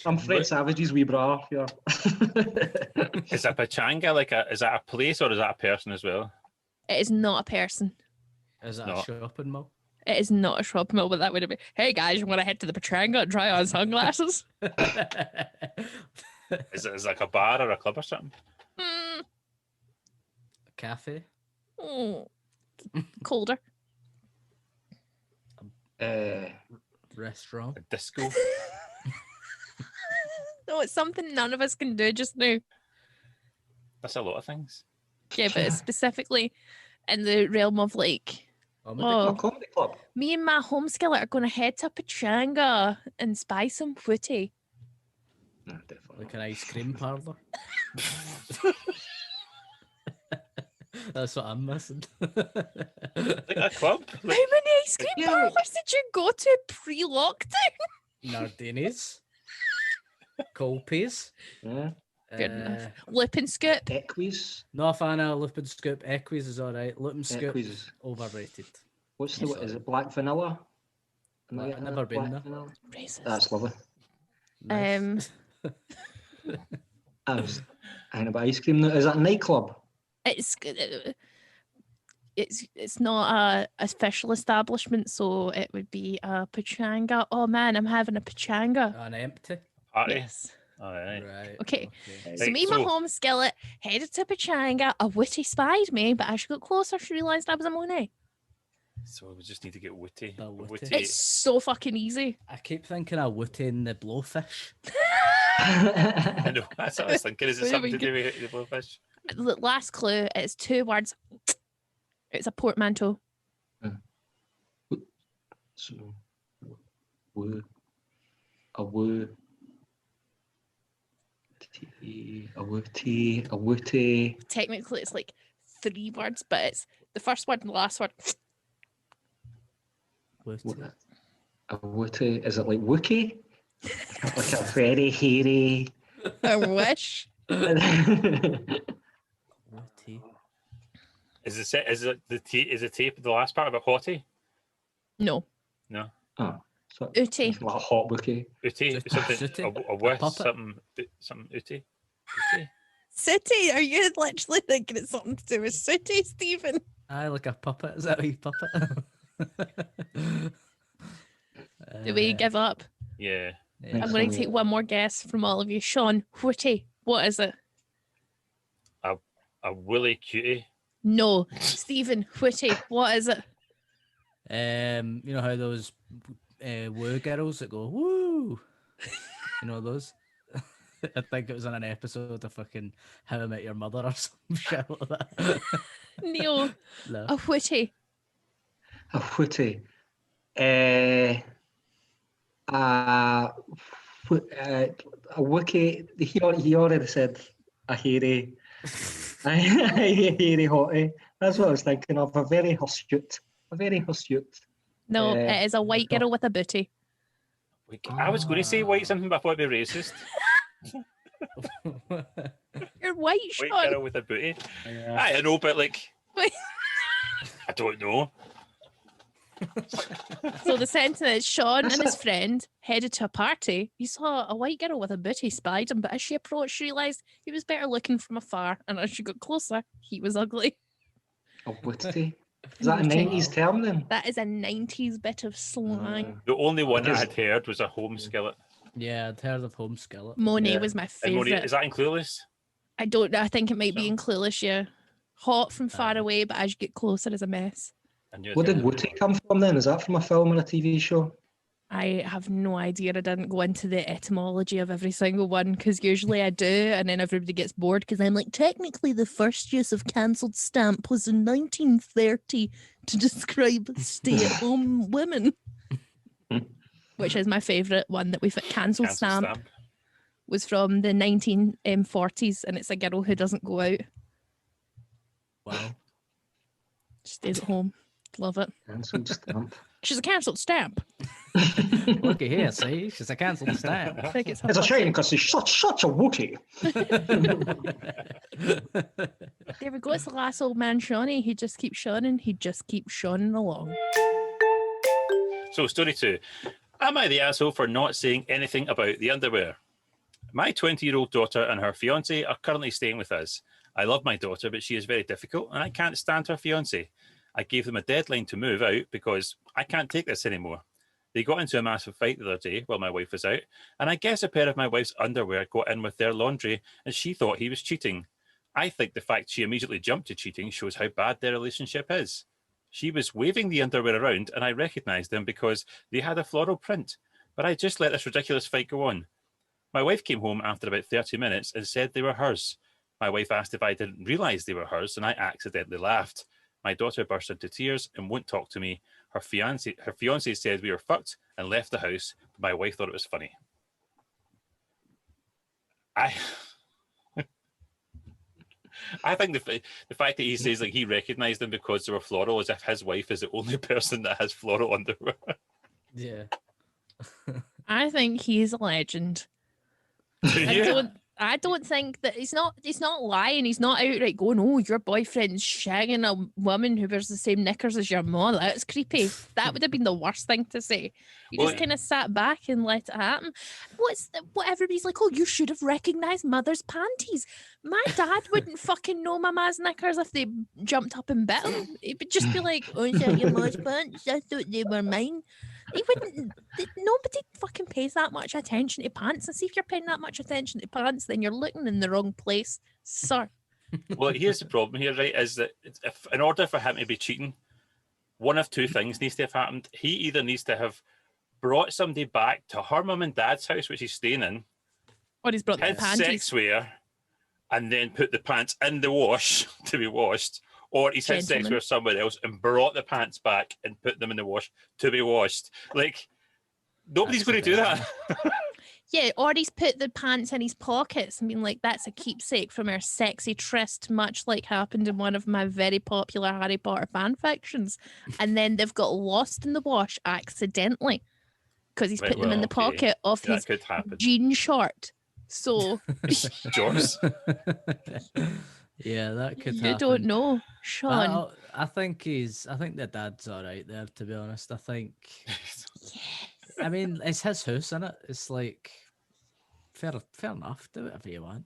I'm Fred Savage's wee bra here. Is a pachanga is that a place or is that a person as well? It is not a person. Is that No. a shopping mall? It is not a shopping mall, but that would have been, hey guys, you want to head to the pachanga and try on sunglasses? Is it like a bar or a club or something? Mm, A cafe? mm, colder. Restaurant? A disco? No, it's something none of us can do just now. That's a lot of things. Yeah, but it's specifically in the realm of like, Comedy? Oh, comedy club. me and my home skillet are going to head to pachanga and spy some footy. No, definitely. Like an ice cream parlour? That's what I'm missing. Like a club? How many ice cream Yeah, parlours did you go to pre-lockdown? Nardini's? Colpies? Yeah. Good enough. Lip and Scoop. Equis. Not a fan of Lip and Scoop. Equis is alright. Lip and Scoop, Equis is. overrated. What's the? Sorry. Is it black vanilla? Am I I've getting never that? been Black there. vanilla? Racist. That's lovely. Nice. I know about ice cream. Is that a nightclub? It's not a official establishment, so it would be a pachanga. Oh man, I'm having a pachanga. An empty? Party? Yes. All right. Right. Okay. So Right, me and my so- home skillet headed to pachanga. A witty spied me, but as she got closer, she realised I was a Monet. So we just need to get witty. The witty. It's so fucking easy. I keep thinking of Woody and the Blowfish. I know. That's what I was thinking. Is it There something we to do with the blowfish? The last clue is 2 words. It's a portmanteau. So, woo, a woo, tea, a wooty, a wooty. Technically, it's like 3 words, but it's the first word and the last word. Woody. A wooty. Is it like Wookie? Like a very hairy. I wish. Woody. Is the tape the last part about hottie? No. No. Oh, so Ooty. it's like a hot Wookie. Uti? Just Something sooty? a whisk, puppet? something uti? Uti? Sooty? Are you literally thinking it's something to do with Sooty, Stephen? Aye, like a puppet. Is that a wee puppet? Do we give up? Yeah. Yeah. I'm going to take one more guess from all of you. Sean, Wooty, what is it? A woolly cutie. No. Stephen, Wooty, what is it? You know how those woo girls that go woo? You know those? I think it was on an episode of fucking How I Met Your Mother or some shit like that. Neil, No. a Wooty. A wooty. A Wookie. He already said a hairy. A hairy hottie. That's what I was thinking of. A very hirsute. A very hirsute. No, it is a white girl with a booty. I was going to say white something, but I thought it'd be racist. You're white, White Sean. girl with a booty. Yeah. I know, but like, Wait. I don't know. So the sentence is Sean and his friend headed to a party. He saw a white girl with a booty spied him, but as she approached, she realised he was better looking from afar. And as she got closer, he was ugly. A booty. Is that a Booty. 90s term then? That is a 90s bit of slang. The only one Because- I'd heard was a home skillet. Yeah, I'd heard of home skillet. Monet Yeah. was my And Moni, favourite. is that in Clueless? I don't know. I think it might be in Clueless, yeah. Hot from far away, but as you get closer, is a mess. I knew it Where was did Wooty come from then? Is that from a film or a TV show? I have no idea. I didn't go into the etymology of every single one because usually I do, and then everybody gets bored because I'm like, technically, the first use of cancelled stamp was in 1930 to describe stay-at-home women, which is my favourite one that we've cancelled Cancel stamp. Was from the 1940s, and it's a girl who doesn't go out, Wow. stays at home. Love it. Cancelled stamp. She's a cancelled stamp. Looky here, see? She's a cancelled stamp. I think it's her It's a fucking- shame because she's such a Wooty. There we go. It's the last old man Shawnee. He just keeps shawning. He just keeps shawning along. So, story 2. Am I the asshole for not saying anything about the underwear? My 20-year-old daughter and her fiancé are currently staying with us. I love my daughter, but she is very difficult and I can't stand her fiancé. I gave them a deadline to move out because I can't take this anymore. They got into a massive fight the other day while my wife was out, and I guess a pair of my wife's underwear got in with their laundry and she thought he was cheating. I think the fact she immediately jumped to cheating shows how bad their relationship is. She was waving the underwear around and I recognised them because they had a floral print, but I just let this ridiculous fight go on. My wife came home after about 30 minutes and said they were hers. My wife asked if I didn't realise they were hers and I accidentally laughed. My daughter burst into tears and won't talk to me. Her fiancé said we were fucked and left the house, but my wife thought it was funny. I think the fact that he says like he recognised them because they were floral, as if his wife is the only person that has floral underwear. Yeah. I think he's a legend. Yeah. I don't think that he's not lying. He's not outright going, oh, your boyfriend's shagging a woman who wears the same knickers as your mom. That's creepy. That would have been the worst thing to say. You Well, just kind of sat back and let it happen. What everybody's like, oh, you should have recognised mother's panties. My dad wouldn't fucking know my ma's knickers if they jumped up and bit him. He would just be like, oh, is that your ma's pants? I thought they were mine. He wouldn't. Nobody fucking pays that much attention to pants. And see, if you're paying that much attention to pants, then you're looking in the wrong place, sir. Well, here's the problem here, right? Is that if in order for him to be cheating, one of two things needs to have happened. He either needs to have brought somebody back to her mum and dad's house, which he's staying in, Or he's brought the his panties. sex wear, and then put the pants in the wash to be washed, or he's had sex Gentleman. with somebody else and brought the pants back and put them in the wash to be washed. Like, nobody's That's going to do the that. Yeah, or he's put the pants in his pockets and been like, that's a keepsake from our sexy tryst, much like happened in one of my very popular Harry Potter fan fictions. And then they've got lost in the wash accidentally because he's Right, put them in well, the okay. pocket of That his could happen. jean short. So Jorts. Yeah, that could you happen. don't know, Sean. I think the dad's all right there, to be honest. I think, I mean, it's his house, isn't it? It's like, fair enough. Do whatever you want.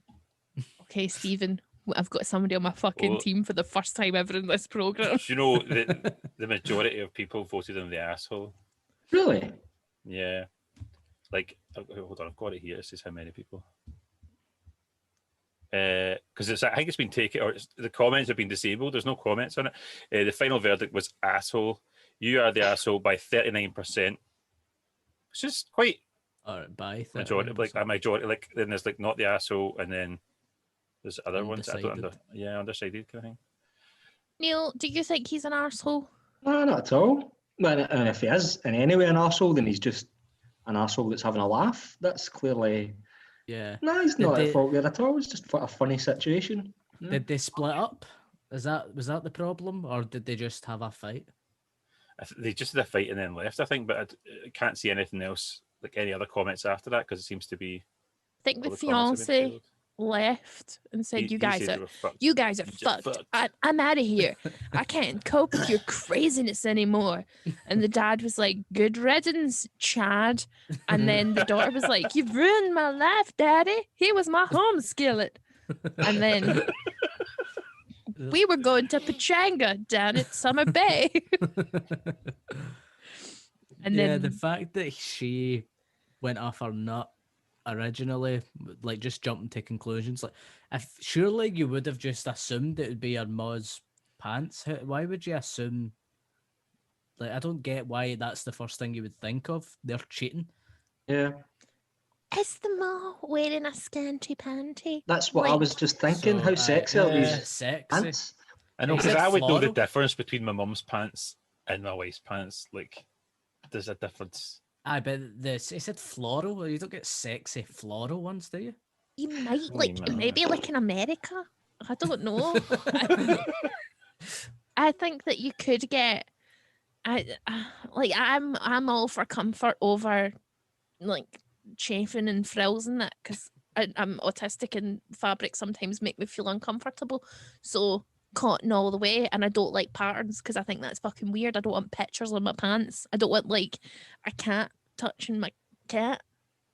Okay, Stephen, I've got somebody on my fucking Well- team for the first time ever in this program. Do you know that the majority of people voted him the asshole? Really? Yeah. Like, hold on, I've got it here. It says how many people. Because I think it's been taken, or the comments have been disabled. There's no comments on it. The final verdict was asshole. You are the asshole by 39%, which is quite All right, bye. majority. Like a majority. Like then there's like not the asshole, and then there's other ones. I don't undecided kind of thing. Neil, do you think he's an arsehole? No, not at all. Well, and if he is in any way an arsehole, then he's just an arsehole that's having a laugh. That's clearly... Yeah. No, he's Did not they- at fault there at all. It's just a funny situation. Yeah. Did they split up? Was that the problem, or did they just have a fight? They just did a fight and then left, I think. But I can't see anything else, like any other comments after that, because it seems to be. I think the all the comments have been fiance disabled. left and said, "You guys said are were fucked. you guys are fucked. I'm out of here. I can't cope with your craziness anymore." And the dad was like, "Good riddance, Chad." And then the daughter was like, "You've ruined my life, Daddy. He was my home skillet." And then we were going to Pachanga down at Summer Bay. And then the fact that she went off her nut originally, like just jumping to conclusions, like if surely you would have just assumed it would be your ma's pants. Why would you assume? Like, I don't get why that's the first thing you would think of. They're cheating. Yeah. Is the ma wearing a scanty panty? That's what I was just thinking. How sexy are these sexy. pants? I know, He because said I would know the floral. difference between my mum's pants and my wife's pants. Like, there's a difference. I bet it said floral. You don't get sexy floral ones, do you? You might, You like, might. maybe like in America. I don't know. I think that you could get. I'm all for comfort over like chafing and frills and that, because I'm autistic and fabric sometimes make me feel uncomfortable. So cotton all the way, and I don't like patterns because I think that's fucking weird. I don't want pictures on my pants. I don't want like a cat touching my cat,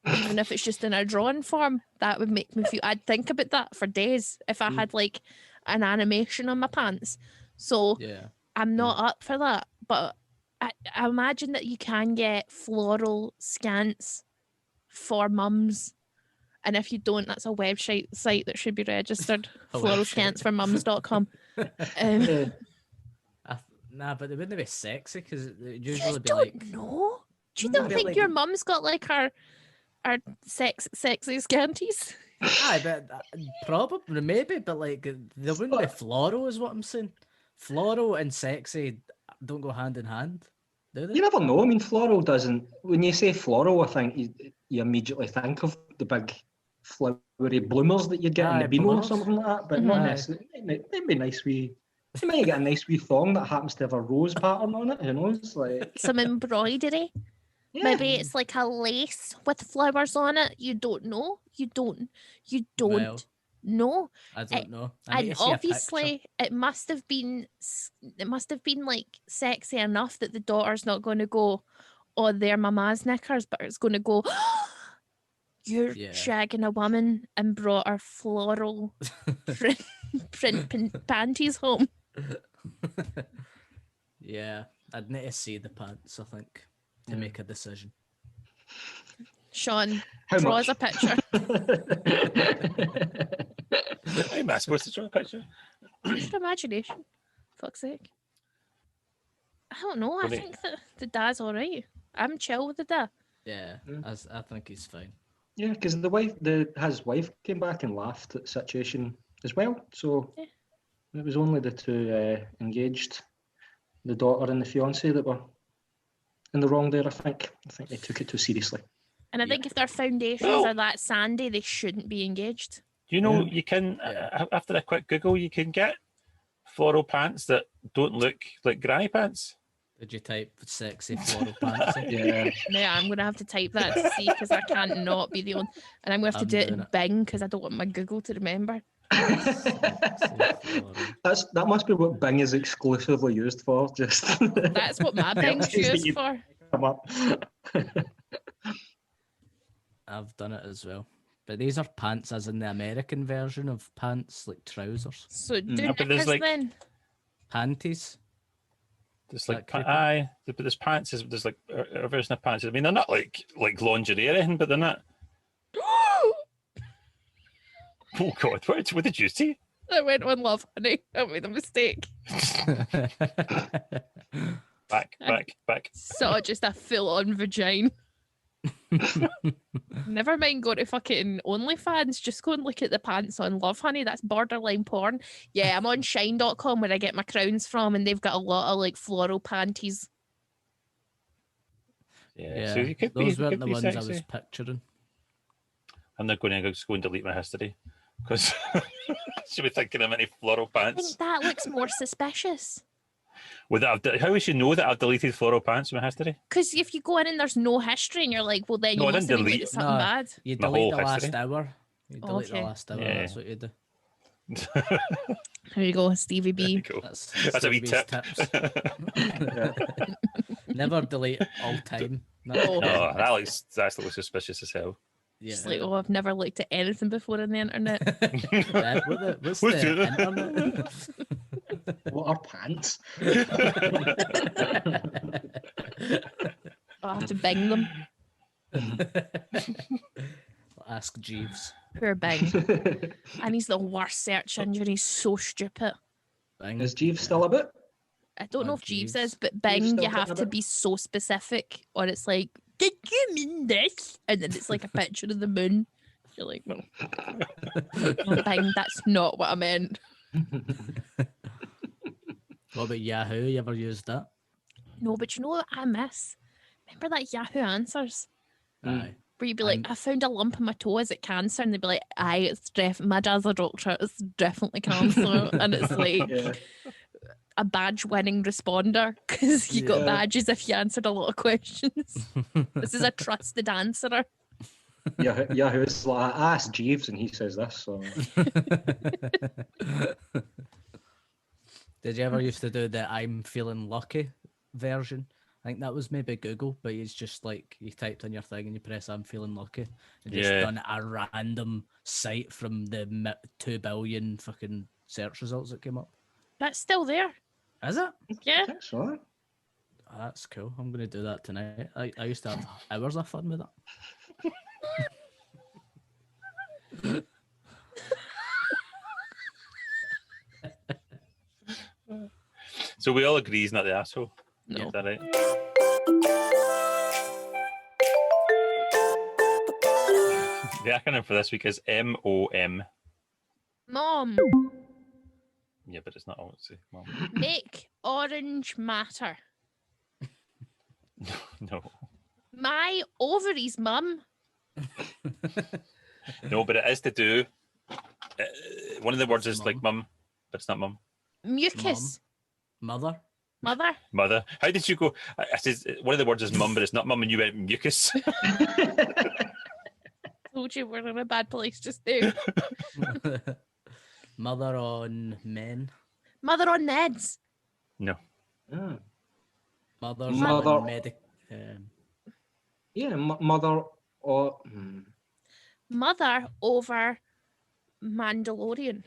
even if it's just in a drawing form. That would make me feel. I'd think about that for days if I had like an animation on my pants. So Yeah. I'm not up for that. But I imagine that you can get floral scants for mums. And if you don't, that's a website site that should be registered. Floralscantsformums.com. Nah, but they wouldn't be sexy because it'd You usually be don't like. know. Do you No, not but think like- your mum's got like our sexy scanties? Aye, but probably, maybe, but like there wouldn't be floral, is what I'm saying. Floral and sexy don't go hand in hand, do they? You never know. I mean, floral doesn't. When you say floral, I think you immediately think of the big flowery bloomers that you get in Aye, the Beano or bloomers. something like that. But not Aye. necessarily. It might be nice wee. You might get a nice wee thong that happens to have a rose pattern on it. Who knows? Like, Some embroidery. yeah. Maybe it's like a lace with flowers on it. You don't know. You don't Well, know. I don't know. I need And to see a obviously it must have been like sexy enough that the daughter's not going to go, "Oh, they're mama's knickers," but it's going to go, "You're Yeah. shagging a woman and brought her floral print panties home." picture. Yeah, I'd need to see the pants, I think, to make a decision. Sean How draws much? a picture. How am I supposed to draw a picture? Use your imagination. Fuck's sake. I don't know. I Well, they- think that the dad's all right. I'm chill with the dad. Yeah, Mm. I think he's fine. Yeah, because his wife came back and laughed at the situation as well. So Yeah. it was only the two engaged, the daughter and the fiance, that were in the wrong there. I think they took it too seriously. And I think if their foundations Well- are that sandy, they shouldn't be engaged. You know, Yeah. you can, after a quick Google, you can get floral pants that don't look like granny pants. Did you type sexy floral pants in? Yeah. Now I'm going to have to type that to see because I can't not be the only. And I'm going to have to I'm do it doing in it. Bing because I don't want my Google to remember. Floral. That must be what Bing is exclusively used for. Just That's what my Bing's Things that used you- for. come up. I've done it as well. But these are pants as in the American version of pants, like trousers. So do Yeah, but there's, knickers like- then. Panties. There's like, That creepy? aye, but there's pants, there's like a version of pants. I mean, they're not like lingerie or anything, but they're not. Oh God, what did you see? I went on Love Honey. I made a mistake. Back. Saw just a full-on vagina. Never mind going to fucking OnlyFans. Just go and look at the pants on Love Honey. That's borderline porn. Yeah, I'm on shine.com where I get my crowns from, and they've got a lot of like floral panties. Yeah, Yeah, so you could those be, weren't could the be ones I sexy. was picturing. I'm not going to just go and delete my history because should be thinking of many floral I pants. think that looks more suspicious. How would you know that I've deleted floral pants from my history? Because if you go in and there's no history, and you're like, well, then No, you I must didn't have been delete- something No. bad. You My delete whole the last history. hour. You delete the Okay. last hour. Yeah. That's what you do. There you go, Stevie B. Cool. That's That's a wee Stevie's tip. tips. Never delete all time. Oh. No, that's looks suspicious as hell. Yeah. It's like, oh, I've never looked at anything before on the internet. What's What's the the- internet? What are pants? I'll have to bing them. Ask Jeeves. Poor Bing. And he's the worst search engine. He's so stupid. Bing. Is Jeeves still a bit? I don't know if Jeeves. Jeeves is, but Jeeves Bing, still you have getting a to bit? be so specific, or it's like, did you mean this? And then it's like a picture of the moon. You're like, well, no, Bing, that's not what I meant. What about Yahoo? You ever used that? No, but you know what I miss? Remember that Yahoo Answers? Aye. Where you'd be like, I found a lump in my toe, is it cancer? And they'd be like, aye, it's my dad's a doctor, it's definitely cancer. And it's like Yeah. a badge winning responder because you got Yeah. badges if you answered a lot of questions. This is a trusted answerer. Yahoo's like, I asked Jeeves and he says this. So Did you ever used to do the I'm feeling lucky version? I think that was maybe Google, but it's just like you typed in your thing and you press I'm feeling lucky and just Yeah. done a random site from the 2 billion fucking search results that came up. That's still there. Is it? Yeah. I think so. Oh, that's cool. I'm going to do that tonight. I used to have hours of fun with that. So we all agree he's not the asshole. No. Is that right? The acronym for this week is MOM. Mom, Yeah, but it's not all it's Mom. make orange matter. No. My ovaries, mum. No, but it is to do. One of the words is like mum, but it's not mum. Mucus. Mother? Mother. Mother. How did you go? I said one of the words is mum, but it's not mum, and you went mucus. Told you we're in a bad place just now. Mother on men. Mother on Neds. No. Yeah, Mother's Mother- on medic. yeah mother or Mother over Mandalorian.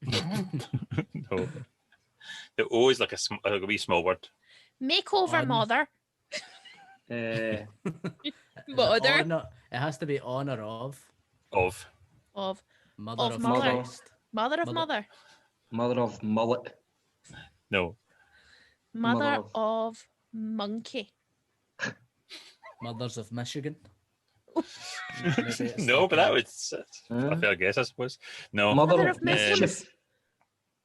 No. The O is like a wee small word. Makeover On. mother. Mother Honor, it has to be honor of. Of. of Mother Of of mother. Christ. mother of Mother. mother. mother of mullet. Mother No. Mother of- of monkey. Mothers of Michigan. Maybe it's No, like but a- that was a fair guess, I suppose. No. Mother of mischief. Muslims.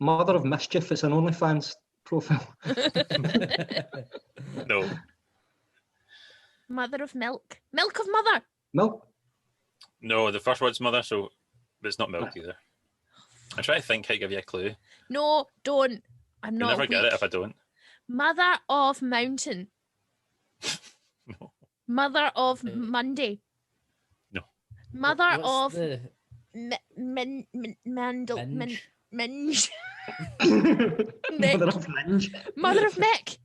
Mother of mischief. It's an OnlyFans profile. No. Mother of milk. Milk of mother. Milk. No, the first word's mother, so but it's not milk either. I try to think how to give you a clue. No, don't. I'm You'll not never get weak. it if I don't. Mother of mountain. No. Mother of Uh, Monday. No. Mother What's of the Mandel binge? Minge. Mother of minge. Mother of Mick.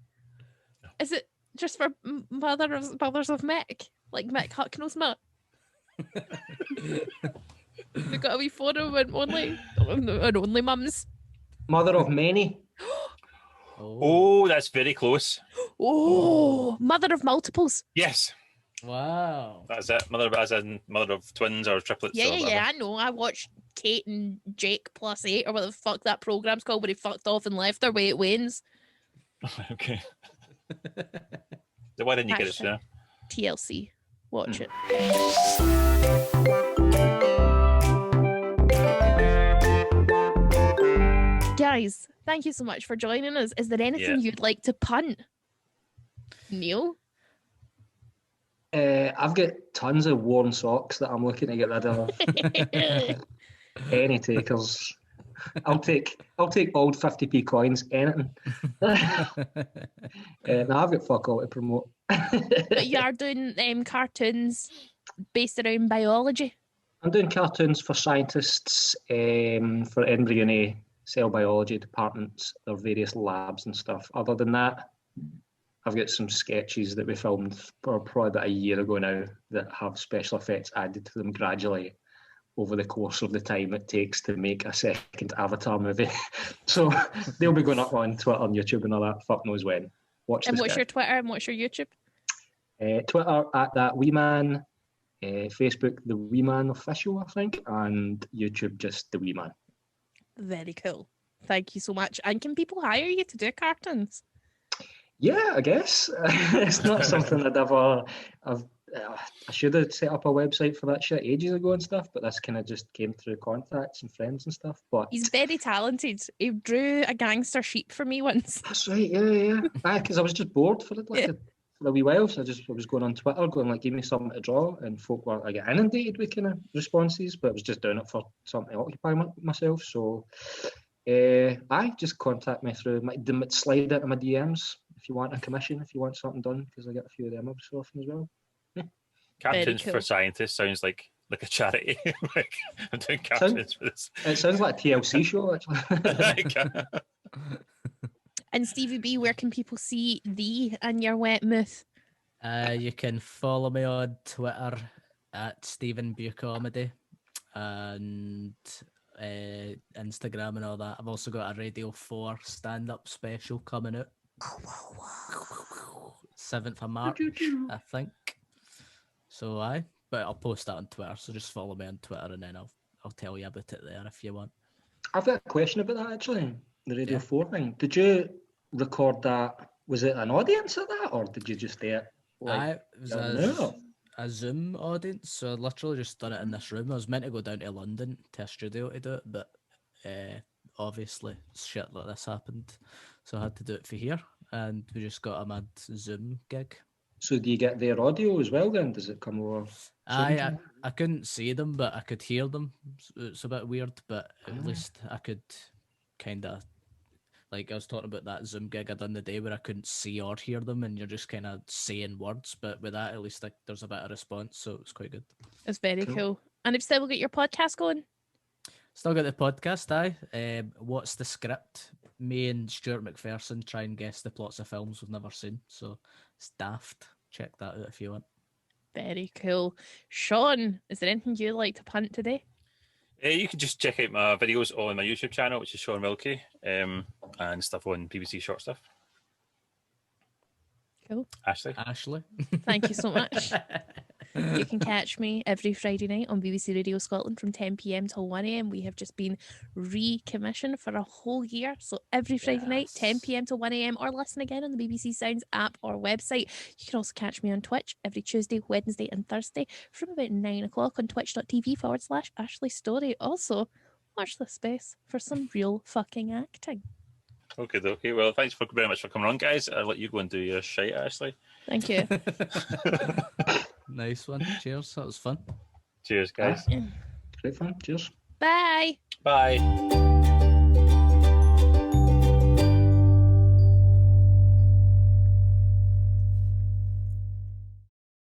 Is it just for mothers of Mick? Like Mick Hucknall's Mick? We got a wee photo and only mums. Mother of many. Oh, that's very close. Oh, mother of multiples. Yes, Wow. that's it. Mother, as in mother of twins or triplets. Yeah, or yeah, whatever. yeah. I know. I watched Kate and Jake plus 8 or whatever the fuck that program's called, where he fucked off and left her way it wanes. Okay. So why didn't you get it Hashtag. sooner? TLC. Watch it. Guys, thank you so much for joining us. Is there anything Yeah. you'd like to punt? Neil? I've got tons of worn socks that I'm looking to get rid of. Any takers? I'll take old 50p coins. Anything. No, I've got fuck all to promote. But you are doing cartoons based around biology. I'm doing cartoons for scientists for Edinburgh Uni cell biology departments, their various labs and stuff. Other than that, I've got some sketches that we filmed probably about a year ago now that have special effects added to them gradually over the course of the time it takes to make a second Avatar movie. So they'll be going up on Twitter and YouTube and all that, fuck knows when. Watch And this what's guy. your Twitter and what's your YouTube? Twitter at that wee man, Facebook the wee man official, I think, and YouTube just the wee man. Very cool. Thank you so much. And can people hire you to do cartoons? Yeah, I guess. It's not something I should have set up a website for that shit ages ago and stuff, but this kind of just came through contacts and friends and stuff. But He's very talented. He drew a gangster sheep for me once. that's right, yeah. Because I was just bored for a wee while, so I was going on Twitter, going like, give me something to draw, and folk were like inundated with kind of responses, but I was just doing it for something to occupy myself. So, I just contact me through slide into my DMs if you want a commission, if you want something done, because I get a few of them every so often as well. Cartoons cool. for scientists sounds like a charity. Like, I'm doing cartoons for this. It sounds like a TLC show, actually. And Stevie B, where can people see thee and your wet mouth? You can follow me on Twitter at Stephen Buchanan and Instagram and all that. I've also got a Radio 4 stand-up special coming out. 7th of March, I think. So but I'll post that on Twitter. So just follow me on Twitter, and then I'll tell you about it there if you want. I've got a question about that actually. The Radio 4 thing. Did you record that? Was it an audience at that, or did you just do it? It was a Zoom audience, so I literally just done it in this room. I was meant to go down to London to a studio to do it, but obviously shit like this happened, so I had to do it for here, and we just got a mad Zoom gig. So do you get their audio as well then? Does it come over? I couldn't see them, but I could hear them. It's a bit weird, but at least I could kind of, like I was talking about that Zoom gig I done the day where I couldn't see or hear them, and you're just kind of saying words, but with that at least there's a bit of response, so it was quite good. It's very cool. And have you still got your podcast going? Still got the podcast, What's the Script? Me and Stuart McPherson try and guess the plots of films we've never seen, so it's daft. Check that out if you want. Very cool. Sean, is there anything you'd like to punt today? You can just check out my videos on my YouTube channel, which is Sean Wilkie, and stuff on BBC Short Stuff. Cool. Ashley. Thank you so much. You can catch me every Friday night on BBC Radio Scotland from 10 p.m. till 1 a.m. We have just been recommissioned for a whole year. So every Friday night, 10 p.m. till 1 a.m. or listen again on the BBC Sounds app or website. You can also catch me on Twitch every Tuesday, Wednesday and Thursday from about 9 o'clock on twitch.tv/Ashley Storrie. Also, watch this space for some real fucking acting. Okay. Well, thanks very much for coming on, guys. I'll let you go and do your shite, Ashley. Thank you. Nice one. Cheers. That was fun. Cheers, guys. Great fun. Cheers. Bye. Bye.